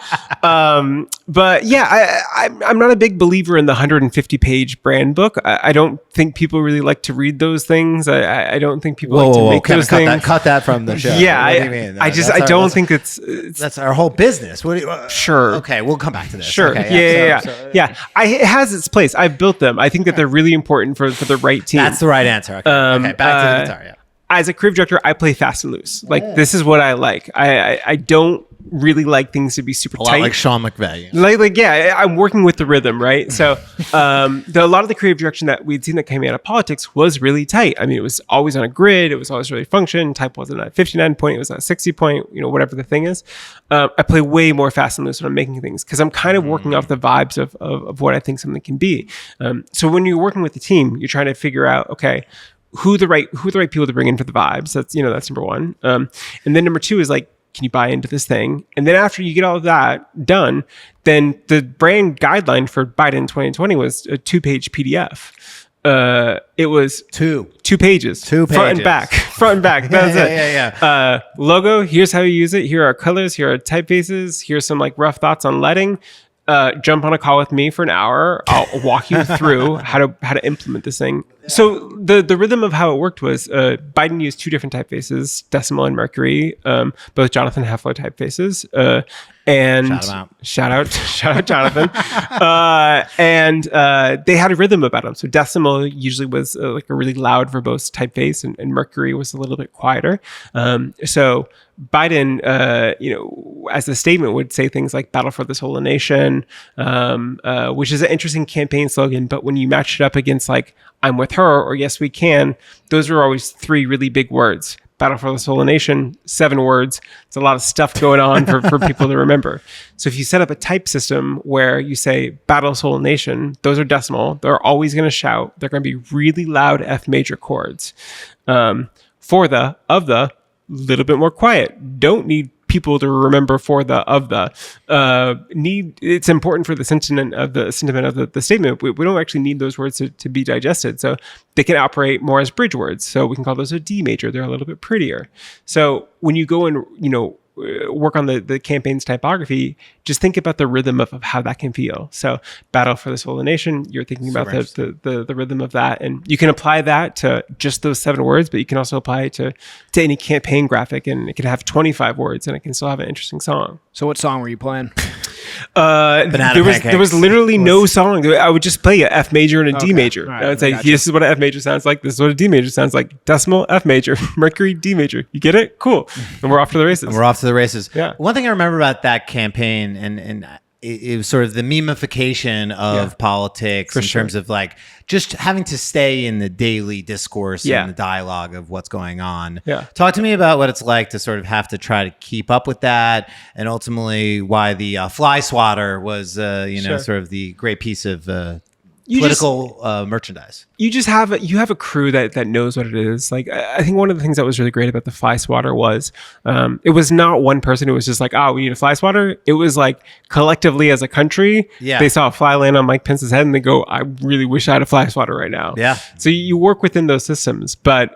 But yeah, I'm not a big believer in the 150-page brand book. I don't think people really like to read those things. I don't think people like to make those things. Cut that from the show. Yeah, what do you mean? I don't think it's that's our whole business. What do you, sure. Okay, we'll come back to this. Sure. Okay, yeah. It has its place. I've built them. I think that they're really important for the right team. That's the right answer. Okay, okay, back to the guitar. Yeah. As a creative director, I play fast and loose. Like this is what I like. I don't really like things to be super A tight. lot like Sean McVay. Like yeah, I'm working with the rhythm, right? So a lot of the creative direction that we'd seen that came out of politics was really tight. I mean, it was always on a grid. It was always really function. Type wasn't at a 59 point. It was at a 60 point, whatever the thing is. I play way more fast and loose when I'm making things because I'm kind of working off the vibes of what I think something can be. So when you're working with the team, you're trying to figure out, okay, who the right people to bring in for the vibes. That's number one. And then number two is like, can you buy into this thing? And then after you get all of that done, then the brand guideline for Biden 2020 was a 2-page PDF. It was two pages, front and back. That's it. Yeah. Logo. Here's how you use it. Here are colors. Here are typefaces. Here's some like rough thoughts on leading. Jump on a call with me for an hour. I'll walk you through how to implement this thing. So the rhythm of how it worked was Biden used two different typefaces, Decimal and Mercury, both Jonathan Heffler typefaces. And shout out Jonathan. And they had a rhythm about them. So Decimal usually was like a really loud, verbose typeface, and Mercury was a little bit quieter. So Biden, as the statement would say things like "Battle for this whole nation," which is an interesting campaign slogan. But when you match it up against like "I'm with her" or "Yes, we can," those are always three really big words. Battle for the Soul Nation, 7 words. It's a lot of stuff going on for people to remember. So if you set up a type system where you say Battle Soul Nation, those are decimal. They're always going to shout. They're going to be really loud F major chords. For the, of the, little bit more quiet. Don't need people to remember for the, of the. It's important for the sentiment of the statement. We don't actually need those words to be digested. So they can operate more as bridge words. So we can call those a D major. They're a little bit prettier. So when you go and, work on the campaign's typography, just think about the rhythm of how that can feel. So Battle for the Soul of the Nation, you're thinking about the rhythm of that. And you can apply that to just those 7 words, but you can also apply it to any campaign graphic, and it can have 25 words and it can still have an interesting song. So what song were you playing? There was literally no song. I would just play a F major and a D major. Right, I would say, this is what an F major sounds like. This is what a D major sounds like. Decimal, F major, Mercury, D major. You get it? Cool. And we're off to the races. Yeah. One thing I remember about that campaign, and it was sort of the memification of politics in terms of like just having to stay in the daily discourse and the dialogue of what's going on. Yeah. Talk to me about what it's like to sort of have to try to keep up with that, and ultimately why the fly swatter was, sort of the great piece of political merchandise. You have a crew that knows what it is. Like, I think one of the things that was really great about the fly swatter was it was not one person who was just like, oh, we need a fly swatter. It was like collectively as a country, they saw a fly land on Mike Pence's head and they go, I really wish I had a fly swatter right now. Yeah. So you work within those systems. But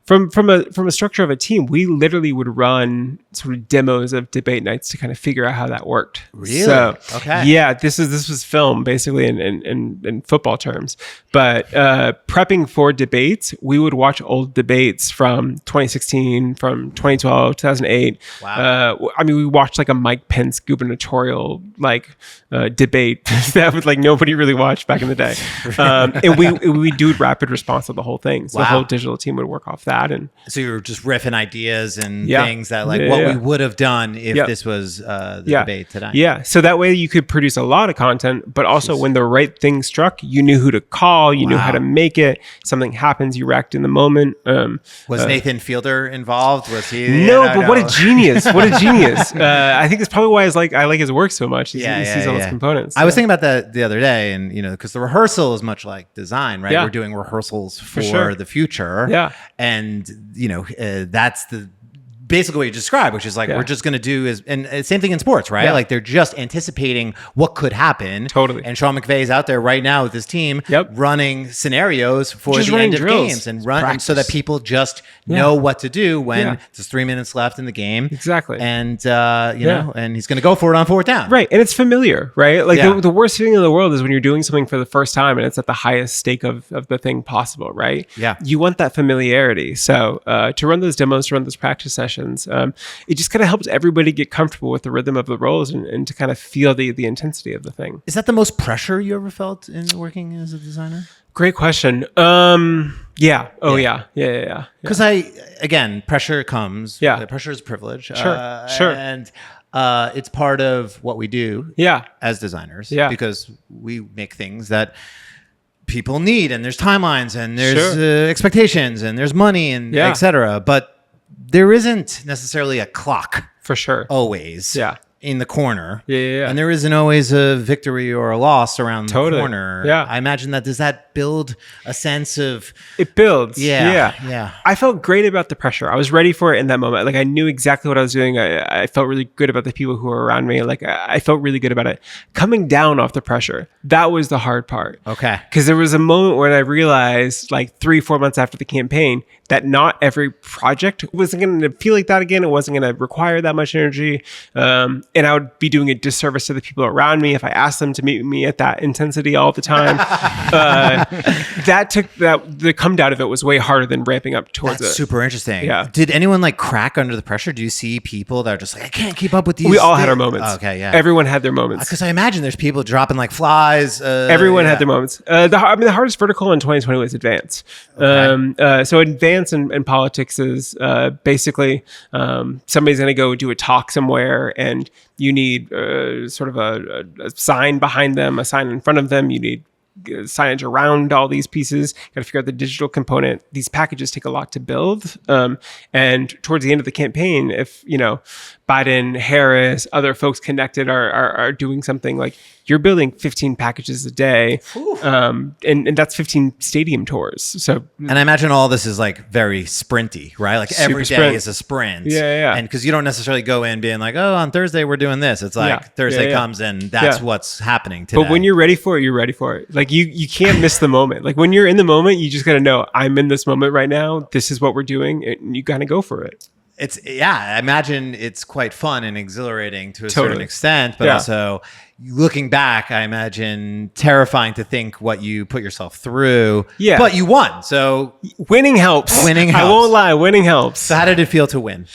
from a structure of a team, we literally would run sort of demos of debate nights to kind of figure out how that worked. Really? So, okay. Yeah, this was film basically in football terms. But prepping for debates, we would watch old debates from 2016, from 2012, 2008. Wow. We watched like a Mike Pence gubernatorial debate that was like nobody really watched back in the day. And we do rapid response of the whole thing. So the whole digital team would work off that. And so you were just riffing ideas and things that we would have done if this was the debate today. Yeah. So that way you could produce a lot of content, but also when the right thing struck, you knew who to call, you knew how to make it. Something happens, you react in the moment. Was Nathan Fielder involved? Was he? No, what a genius. What a genius. I think it's probably why I like his work so much. He sees all those components. I was thinking about that the other day, and because the rehearsal is much like design, right? Yeah. We're doing rehearsals for the future. Yeah. And that's the basically what you described, which is like, we're just going to do is, and same thing in sports, right? Like they're just anticipating what could happen. Totally. And Sean McVay is out there right now with his team running scenarios for just the end of drills. games and run so that people just know what to do when there's 3 minutes left in the game. Exactly. And, you know, and he's going to go for it on fourth down. Right. And it's familiar, right? Like the worst feeling in the world is when you're doing something for the first time and it's at the highest stake of the thing possible, right? Yeah. You want that familiarity. So to run those demos, to run those practice sessions, it just kind of helps everybody get comfortable with the rhythm of the roles and to kind of feel the intensity of the thing. Is that the most pressure you ever felt in working as a designer? Great question. Yeah. Oh, yeah. Yeah. Because again, pressure comes. Yeah. Pressure is privilege. Sure. And it's part of what we do as designers. Yeah. Because we make things that people need, and there's timelines, and there's expectations, and there's money, and et cetera. But there isn't necessarily a clock. For sure. Always. Yeah. In the corner. Yeah. And there isn't always a victory or a loss around the corner. Yeah. I imagine does that build a sense of... It builds. Yeah. I felt great about the pressure. I was ready for it in that moment. Like I knew exactly what I was doing. I felt really good about the people who were around me. Like I felt really good about it. Coming down off the pressure, that was the hard part. Okay. Because there was a moment when I realized like 3-4 months after the campaign that not every project wasn't going to feel like that again. It wasn't going to require that much energy. And I would be doing a disservice to the people around me if I asked them to meet me at that intensity all the time. The come down of it was way harder than ramping up towards it. That's super interesting. Yeah. Did anyone like crack under the pressure? Do you see people that are just like, I can't keep up with these? We all had our moments. Okay, yeah. Everyone had their moments. Because I imagine there's people dropping like flies. Everyone had their moments. The hardest vertical in 2020 was advance. Okay. So advance in politics is basically somebody's going to go do a talk somewhere and you need sort of a sign behind them, a sign in front of them. You need signage around all these pieces. Got to figure out the digital component. These packages take a lot to build. And towards the end of the campaign, if Biden, Harris, other folks connected are doing something, like you're building 15 packages a day, and that's 15 stadium tours. So, and I imagine all this is like very sprinty, right? Like every day is a sprint. Yeah. And because you don't necessarily go in being like, oh, on Thursday we're doing this. It's like Thursday comes and that's what's happening today. But when you're ready for it, you're ready for it. Like you can't miss the moment. Like when you're in the moment, you just got to know I'm in this moment right now. This is what we're doing, and you got to go for it. I imagine it's quite fun and exhilarating to a certain extent, but also looking back, I imagine terrifying to think what you put yourself through. Yeah. But you won. So winning helps. I won't lie. Winning helps. So how did it feel to win?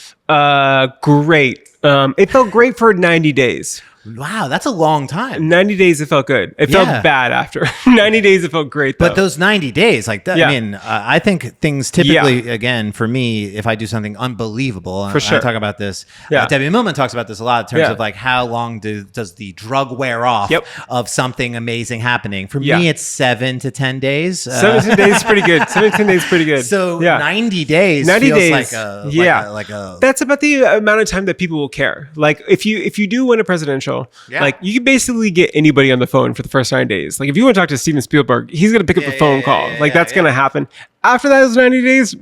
Great. It felt great for 90 days. Wow, that's a long time. 90 days, it felt good. It felt bad after. 90 days, it felt great, though. But those 90 days, like that, I mean, I think things typically, again, for me, if I do something unbelievable, for sure. I talk about this, Debbie Millman talks about this a lot in terms of like how long does the drug wear off of something amazing happening. For me, it's 7 to 10 days. 7 to 10 days is pretty good. 7 to 10 days is pretty good. So 90 days 90 feels days, like a... That's about the amount of time that people will care. Like if you do win a presidential, like you can basically get anybody on the phone for the first 9 days. Like if you want to talk to Steven Spielberg, he's going to pick up the phone call. Like that's going to happen. After those 90 days,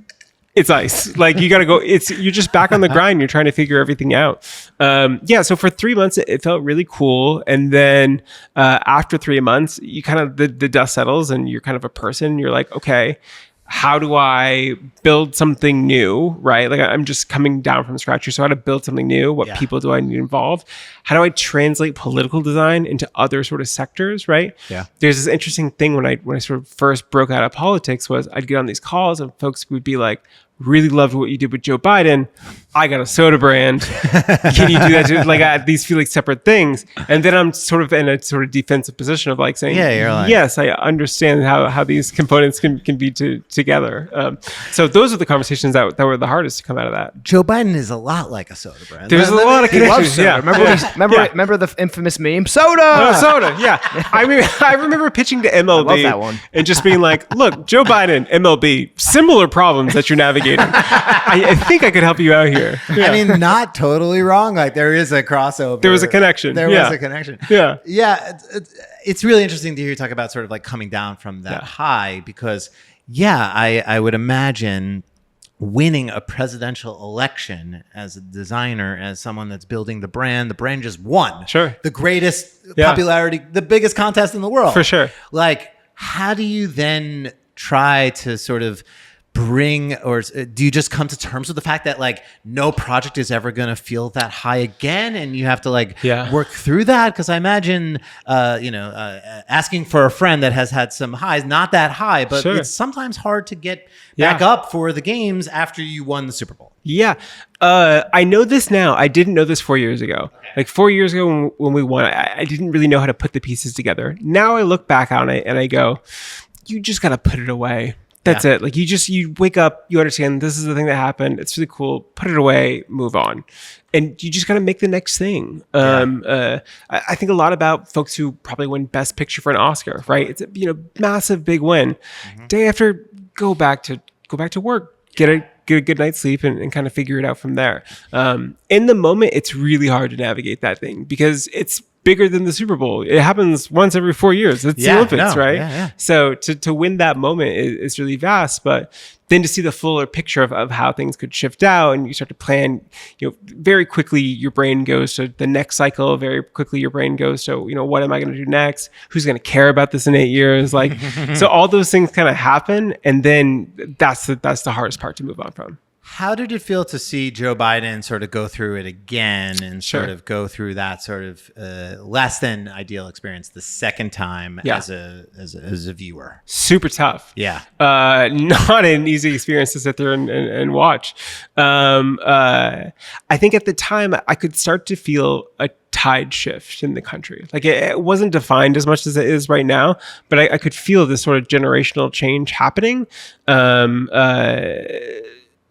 it's ice. Like you got to go. You're just back on the grind. You're trying to figure everything out. So for 3 months, it felt really cool. And then after 3 months, you kind of the dust settles, and you're kind of a person. You're like, okay, how do I build something new, right? Like I'm just coming down from scratch here. So how to build something new? What people do I need involved? How do I translate political design into other sort of sectors, right? Yeah. There's this interesting thing when I sort of first broke out of politics was I'd get on these calls and folks would be like, really loved what you did with Joe Biden. I got a soda brand. Can you do that? Like these feel like separate things. And then I'm sort of in a sort of defensive position of like saying, yes, I understand how these components can be together. So those are the conversations that were the hardest to come out of that. Joe Biden is a lot like a soda brand. There's a lot of connections. Yeah. Remember the infamous meme, soda. Soda. Yeah. I remember pitching to MLB. I love that one. And just being like, look, Joe Biden, MLB, similar problems that you're navigating. I think I could help you out here. I mean, not totally wrong. Like there is a crossover. There was a connection. There was a connection. Yeah. Yeah. It's really interesting to hear you talk about sort of like coming down from that high because, I would imagine winning a presidential election as a designer, as someone that's building the brand just won. Sure. The greatest Yeah. popularity, the biggest contest in the world. For sure. Like, how do you then try to sort of bring, or do you just come to terms with the fact that like no project is ever going to feel that high again, and you have to like work through that? Because I imagine asking for a friend that has had some highs, not that high, but it's sometimes hard to get back up for the games after you won the Super Bowl. Yeah. I know this now. I didn't know this 4 years ago. Okay. Like 4 years ago when we won, I didn't really know how to put the pieces together. Now I look back on it and I go, you just got to put it away. That's it. Like you wake up, you understand this is the thing that happened. It's really cool. Put it away, move on. And you just got to make the next thing. I think a lot about folks who probably win Best Picture for an Oscar, right? It's a massive big win. Mm-hmm. Day after, go back to work, get a good night's sleep and kind of figure it out from there. In the moment, it's really hard to navigate that thing because it's bigger than the Super Bowl. It happens once every 4 years. It's the Olympics, right? Yeah. So to win that moment is really vast, but then to see the fuller picture of how things could shift out and you start to plan, very quickly your brain goes to the next cycle. Very quickly your brain goes to, what am I going to do next? Who's going to care about this in 8 years? Like, so all those things kind of happen. And then that's the hardest part to move on from. How did it feel to see Joe Biden sort of go through it again and sort of go through that sort of less than ideal experience the second time as a viewer? Super tough. Yeah. Not an easy experience to sit there and watch. I think at the time I could start to feel a tide shift in the country. Like it wasn't defined as much as it is right now, but I could feel this sort of generational change happening.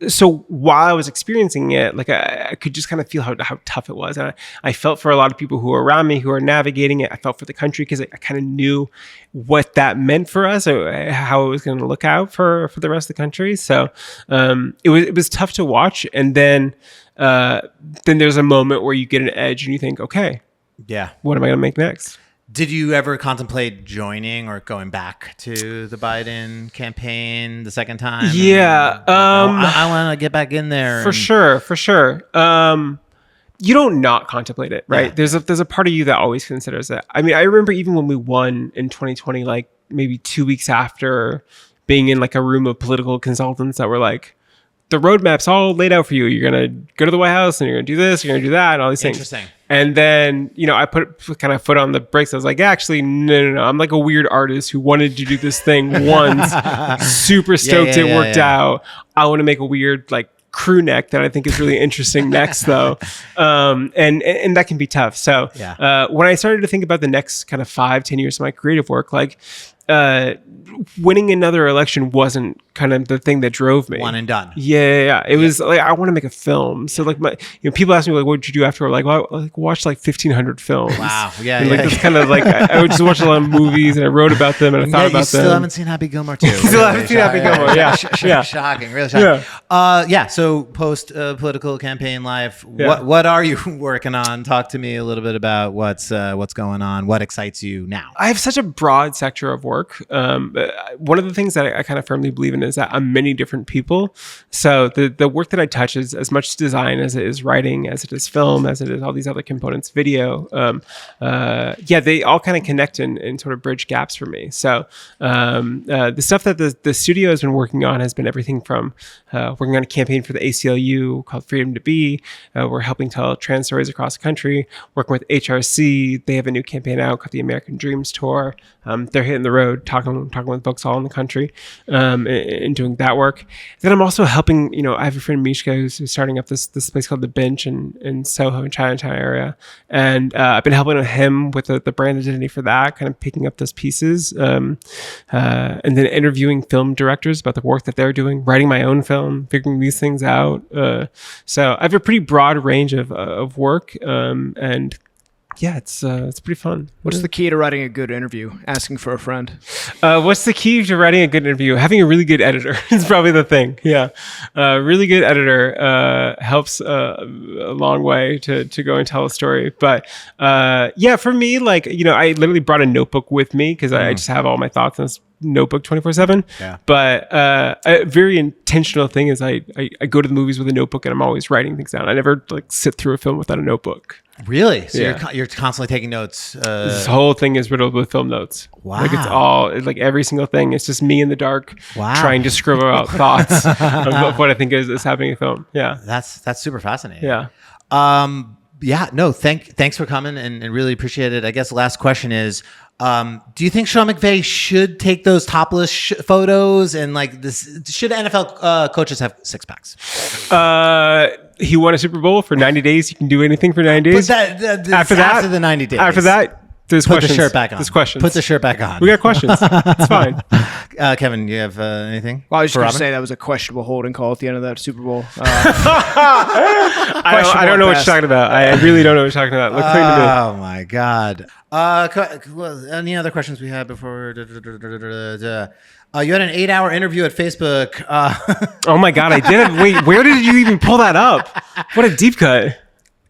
So while I was experiencing it, like I could just kind of feel how tough it was. And I felt for a lot of people who were around me who are navigating it. I felt for the country because I kind of knew what that meant for us, or how it was going to look out for the rest of the country. So it was tough to watch. And then there's a moment where you get an edge and you think, okay, what am I going to make next? Did you ever contemplate joining or going back to the Biden campaign the second time? Yeah. I want to get back in there. For sure. You don't not contemplate it, right? Yeah. There's a part of you that always considers it. I mean, I remember even when we won in 2020, like maybe 2 weeks after, being in like a room of political consultants that were like, the roadmap's all laid out for you. You're going to go to the White House and you're going to do this, you're going to do that, and all these things. Interesting. And then, I put kind of foot on the brakes. I was like, actually, no. I'm like a weird artist who wanted to do this thing once, super stoked it worked out. I want to make a weird like crew neck that I think is really interesting next though. And that can be tough. So when I started to think about the next kind of 5-10 years of my creative work, like winning another election wasn't kind of the thing that drove me. One and done. Yeah. It was like, I want to make a film. So like people ask me like, what did you do after? Like, well, I watched like 1,500 films. Wow. Yeah. And it's kind of like, I would just watch a lot of movies and I wrote about them and I thought about them. You still haven't seen Happy Gilmore 2. Still haven't seen Happy Gilmore. Yeah. Shocking. Really shocking. So post political campaign life, what are you working on? Talk to me a little bit about what's going on. What excites you now? I have such a broad sector of work. One of the things that I kind of firmly believe in is that I'm many different people. So the work that I touch is as much design as it is writing, as it is film, as it is all these other components, video. They all kind of connect and sort of bridge gaps for me. So the stuff that the studio has been working on has been everything from working on a campaign for the ACLU called Freedom to Be. We're helping tell trans stories across the country. Working with HRC, they have a new campaign out called the American Dreams Tour. They're hitting the road, talking with folks all in the country, and doing that work. Then I'm also helping, I have a friend Mishka who's starting up this place called The Bench in Soho and Chinatown area. And I've been helping him with the brand identity for that, kind of picking up those pieces. And then interviewing film directors about the work that they're doing, writing my own film, figuring these things out. So I have a pretty broad range of work. And yeah, it's pretty fun. What's the key to writing a good interview? Asking for a friend. What's the key to writing a good interview? Having a really good editor is probably the thing. Yeah, really good editor helps a long way to go and tell a story. But for me, like I literally brought a notebook with me because I just have all my thoughts in this notebook 24/7. Yeah. But a very intentional thing is I go to the movies with a notebook and I'm always writing things down. I never like sit through a film without a notebook. Really? So Yeah. you're constantly taking notes. This whole thing is riddled with film notes. Wow. Like it's all like every single thing. It's just me in the dark Wow. trying to scribble out thoughts of what I think is happening in film. Yeah. That's super fascinating. Yeah. Yeah. No. Thanks for coming and really appreciate it. I guess the last question is, do you think Sean McVay should take those topless photos and like this? Should NFL coaches have six packs? He won a Super Bowl for 90 days. He can do anything for 90 days. But after the 90 days. After that, there's Put questions. the shirt back on. There's questions. Put the shirt back on. We got questions. It's fine. Kevin, you have anything? Well, I was just for going to Robyn? say that was a questionable holding call at the end of that Super Bowl. I don't know what you're talking about. I really don't know what you're talking about. Look clean to me. Oh my God. Any other questions we had before? You had an 8-hour interview at Facebook. Oh my God, I did it. Wait, where did you even pull that up? What a deep cut.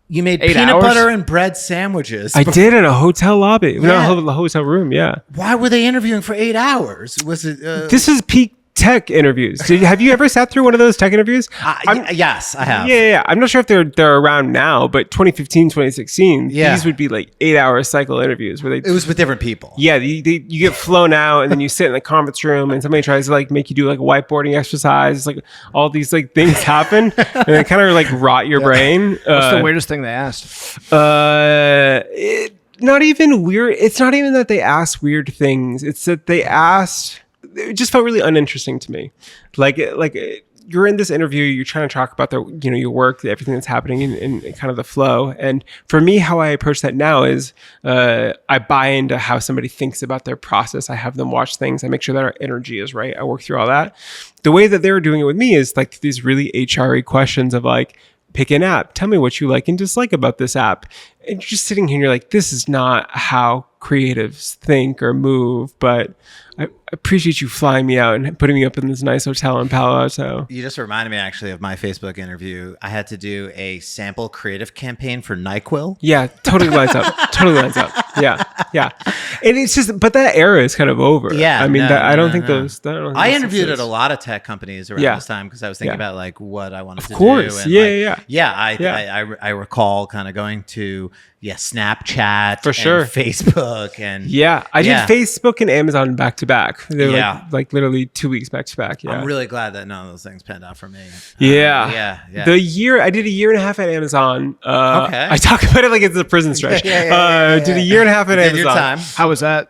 You made 8 peanut hours? butter and bread sandwiches. I did in a hotel lobby. Yeah. No, a hotel room, yeah. Why were they interviewing for 8 hours? Was it? This is peak tech interviews. Have you ever sat through one of those tech interviews? Yes, I have. Yeah. I'm not sure if they're around now, but 2015, 2016, Yeah. these would be like 8-hour cycle interviews where It was with different people. yeah, you get flown out and then you sit in the conference room and somebody tries to like make you do like a whiteboarding exercise. Like all these like things happen and they kind of like rot your brain. What's the weirdest thing they asked? Not even weird. It's not even that they asked weird things. It's that they asked. It just felt really uninteresting to me. Like you're in this interview, you're trying to talk about your work, everything that's happening in kind of the flow. And for me, how I approach that now is I buy into how somebody thinks about their process. I have them watch things. I make sure that our energy is right. I work through all that. The way that they're doing it with me is like these really HRE questions of like, pick an app. Tell me what you like and dislike about this app. And you're just sitting here and you're like, this is not how creatives think or move, but I appreciate you flying me out and putting me up in this nice hotel in Palo Alto. You just reminded me actually of my Facebook interview. I had to do a sample creative campaign for NyQuil. Yeah, totally lines up. Totally lines up. Yeah. And it's just, but that era is kind of over. Yeah, I mean, no, I don't think no. those. I interviewed at a lot of tech companies around Yeah. this time because I was thinking Yeah. about like what I wanted to course. do. Yeah. I recall kind of going to Snapchat For sure. and Facebook and Yeah. I did Yeah. Facebook and Amazon back to back. They were Yeah. like literally 2 weeks back to back. Yeah. I'm really glad that none of those things panned out for me. Yeah. Yeah. I did a year and a half at Amazon. Okay. I talk about it like it's a prison stretch. Did a year and a half at Did Amazon. your time. How was that?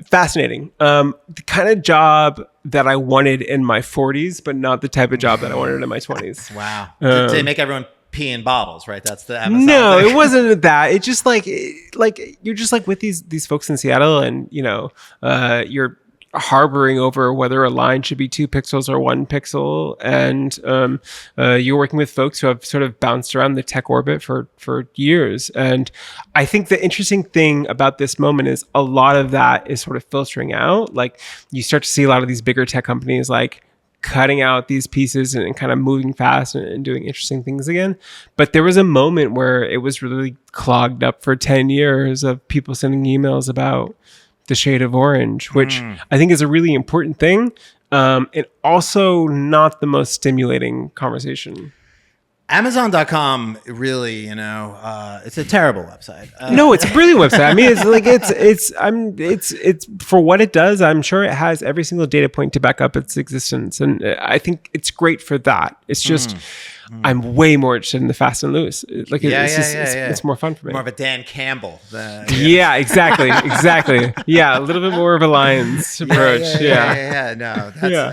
Fascinating. The kind of job that I wanted in my 40s, but not the type of job that I wanted in my 20s. Wow. Did they make everyone pee in bottles, right? That's the Amazon No, thing. it wasn't that. It's just like you're just like with these folks in Seattle, and you're harboring over whether a line should be 2 pixels or 1 pixel, and you're working with folks who have sort of bounced around the tech orbit for years. And I think the interesting thing about this moment is a lot of that is sort of filtering out. Like you start to see a lot of these bigger tech companies like cutting out these pieces and kind of moving fast and doing interesting things again. But there was a moment where it was really clogged up for 10 years of people sending emails about the shade of orange, which I think is a really important thing. And also not the most stimulating conversation. Amazon.com really, it's a terrible website. No, it's a brilliant website. I mean, it's for what it does. I'm sure it has every single data point to back up its existence, and I think it's great for that. It's just I'm way more interested in the fast and loose. It's more fun for me. More of a Dan Campbell. Yeah, exactly. Yeah, a little bit more of a lion's approach. No,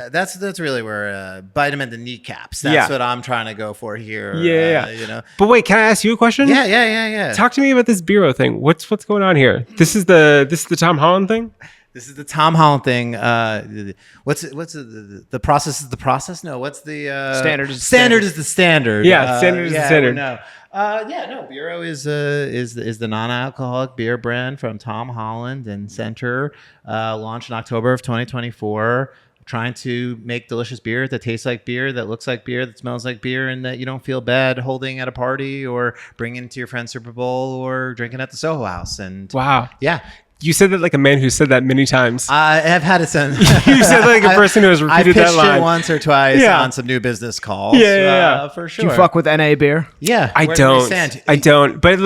that's really where bite him in the kneecaps. That's what I'm trying to go for here. But wait, can I ask you a question? Yeah. Talk to me about this bureau thing. What's going on here? This is the Tom Holland thing? This is the Tom Holland thing. What's the process is the process? No, what's the Standard is the standard is the standard. Yeah, standard is the standard. No. Bureau is the non-alcoholic beer brand from Tom Holland and Center, launched in October of 2024. Trying to make delicious beer that tastes like beer, that looks like beer, that smells like beer, and that you don't feel bad holding at a party or bringing to your friend's Super Bowl or drinking at the Soho House. And Wow. yeah. You said that like a man who said that many times. I have had it since. You said like a person who has repeated I that pitched line. it once or twice Yeah. on some new business calls. Yeah. For Do sure. you fuck with NA beer? Yeah, I where do we don't. stand? I don't. But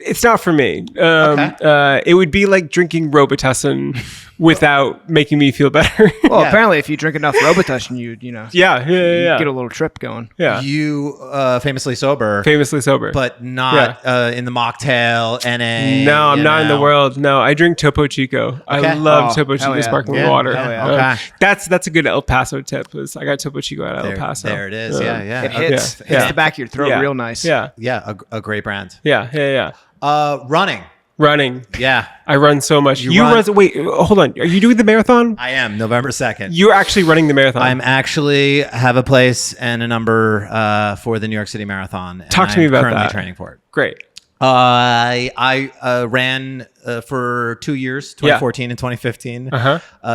it's not for me. It would be like drinking Robitussin without making me feel better. Well, Yeah. apparently, if you drink enough Robitussin, you yeah. get a little trip going. Yeah. You famously sober, Famously sober. but not in the mocktail NA. No, I'm you not in the know. world. No, I drink Topo Chico. I Okay. love Oh, Topo hell Chico yeah. sparkling Yeah, water. hell yeah. Um, Okay. That's a good El Paso tip. I got Topo Chico out of El Paso. There it is. Yeah. It hits yeah. the back of your throat Yeah. real nice. Yeah. Yeah, a great brand. Yeah. Running. Running. Yeah, I run so much. You run- run. Wait, hold on. Are you doing the marathon? I am November 2nd. You're actually running the marathon. I'm actually have a place and a number for the New York City Marathon. And Talk to me I'm about currently that. training for it. Great. I ran for 2 years, 2014 and 2015.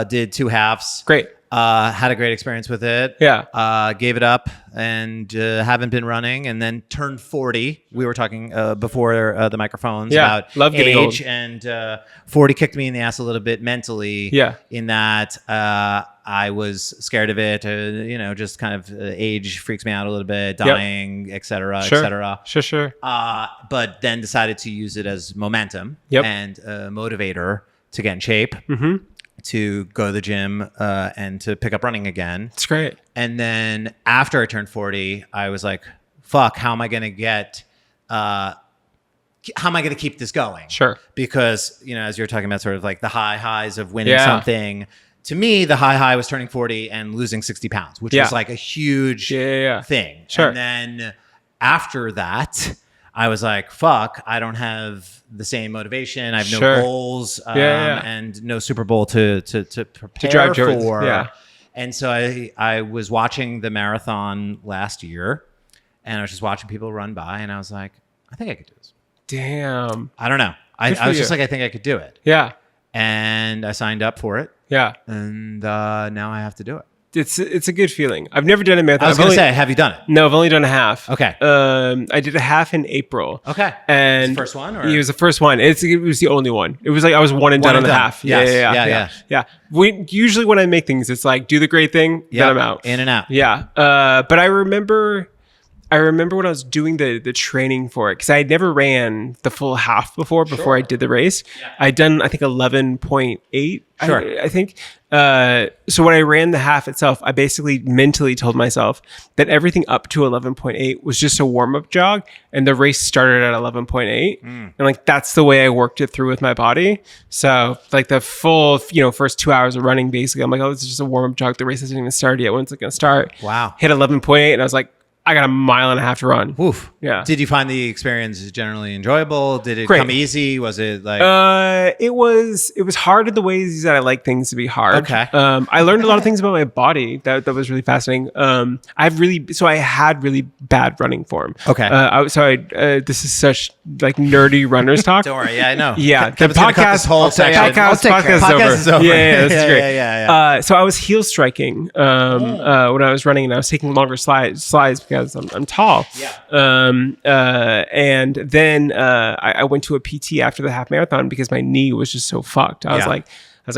Did 2 halves. Great. Had a great experience with it. Yeah. Gave it up and haven't been running, and then turned 40. We were talking before the microphones Yeah. about Love getting age, old. and 40 kicked me in the ass a little bit mentally. Yeah. In that I was scared of it. Just kind of age freaks me out a little bit, dying, et cetera, Sure. et cetera. Sure. But then decided to use it as momentum Yep. and a motivator to get in shape, to go to the gym, and to pick up running again. It's great. And then after I turned 40, I was like, fuck, how am I going to keep this going? Sure. Because, as you're talking about sort of like the highs of winning Yeah. something, to me, the high was turning 40 and losing 60 pounds, which Yeah. was like a huge Yeah. thing. Sure. And then after that, I was like, fuck, I don't have the same motivation. I have no Sure. goals, Yeah. and no Super Bowl to prepare drive towards. for. Yeah. And so I was watching the marathon last year, and I was just watching people run by, and I was like, I think I could do this. Damn. I don't know. I Good for was just you. like, I think I could do it. Yeah. And I signed up for it, Yeah. and now I have to do it. It's a good feeling. I've never done a marathon. I was I've going to only- say, have you done it? No, I've only done a half. Okay. I did a half in April. Okay. And First one, or? It was the first one. It was the only one. It was like I was one and One done and on the done. half. Yes. Yeah. Usually when I make things, it's like do the great thing, Yep. then I'm out. In and out. Yeah. But I remember when I was doing the training for it, because I had never ran the full half before I did the race. I'd done, I think, 11.8. Sure. I think. So when I ran the half itself, I basically mentally told myself that everything up to 11.8 was just a warm-up jog, and the race started at 11.8. And like that's the way I worked it through with my body. So like the full, first 2 hours of running, basically, I'm like, oh, this is just a warm-up jog. The race hasn't even started yet. When's it gonna start? Wow. Hit 11.8, and I was like, I got a mile and a half to run. Oof. Yeah. Did you find the experience generally enjoyable? Did it Great. come easy? Was it like It was hard in the ways that I like things to be hard. Okay. I learned a lot of things about my body that was really fascinating. I had really bad running form. Okay. This is such like nerdy runners talk. Don't worry. Yeah, I know. Yeah, Kevin's the gonna cut this podcast- whole I'll tell you, section. I'll take care. Podcast Podcast is over. Yeah, this is great. Yeah. So I was heel striking when I was running, and I was taking longer slides because I'm tall. Yeah. And then I went to a PT after the half marathon because my knee was just so fucked. I was like,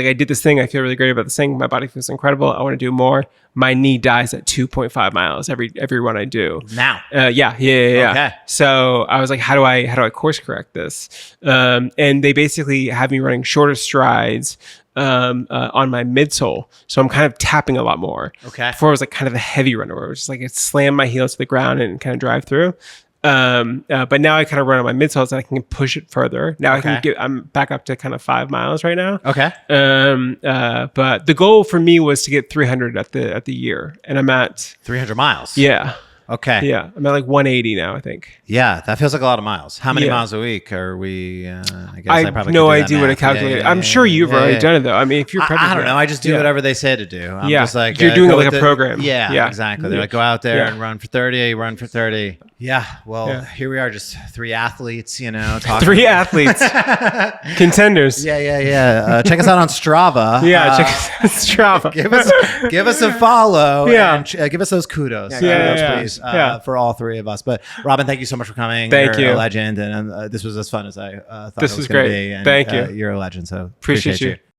I did this thing. I feel really great about this thing. My body feels incredible. I want to do more. My knee dies at 2.5 miles every run I do. Now. Yeah. Okay. So I was like, how do I course correct this? And they basically have me running shorter strides on my midsole. So I'm kind of tapping a lot more. Okay. Before I was like kind of a heavy runner where it was just like it slam my heels to the ground and kind of drive through. But now I kind of run on my midsoles and I can push it further. Now I'm back up to kind of 5 miles right now. Okay. But the goal for me was to get 300 at the year, and I'm at 300 miles. yeah. Okay. Yeah, I'm at like 180 now, I think. Yeah, that feels like a lot of miles. How many Yeah. miles a week are we? I guess I I have probably no could do that idea what to math. calculate. Yeah, I'm sure you've already yeah. done it though. I mean, if you're prepping I for don't know. that. I just do Yeah. whatever they say to do. I'm Yeah. just like You're doing go it like with a program. Yeah, Yeah. exactly. They're like, go out there Yeah. and run for 30. Run for 30. Yeah. Well, Yeah. here we are, just three athletes, talking. 3 athletes, contenders. Yeah. Check us out on Strava. Yeah, check us out Strava. give us a follow. Yeah. And give us those kudos. Yeah. Please, Yeah. for all three of us. But Robyn, thank you so much for coming. Thank You're you. a legend, and this was as fun as I thought This it was was going to great. be. And, Thank you. You're a legend. So Appreciate you.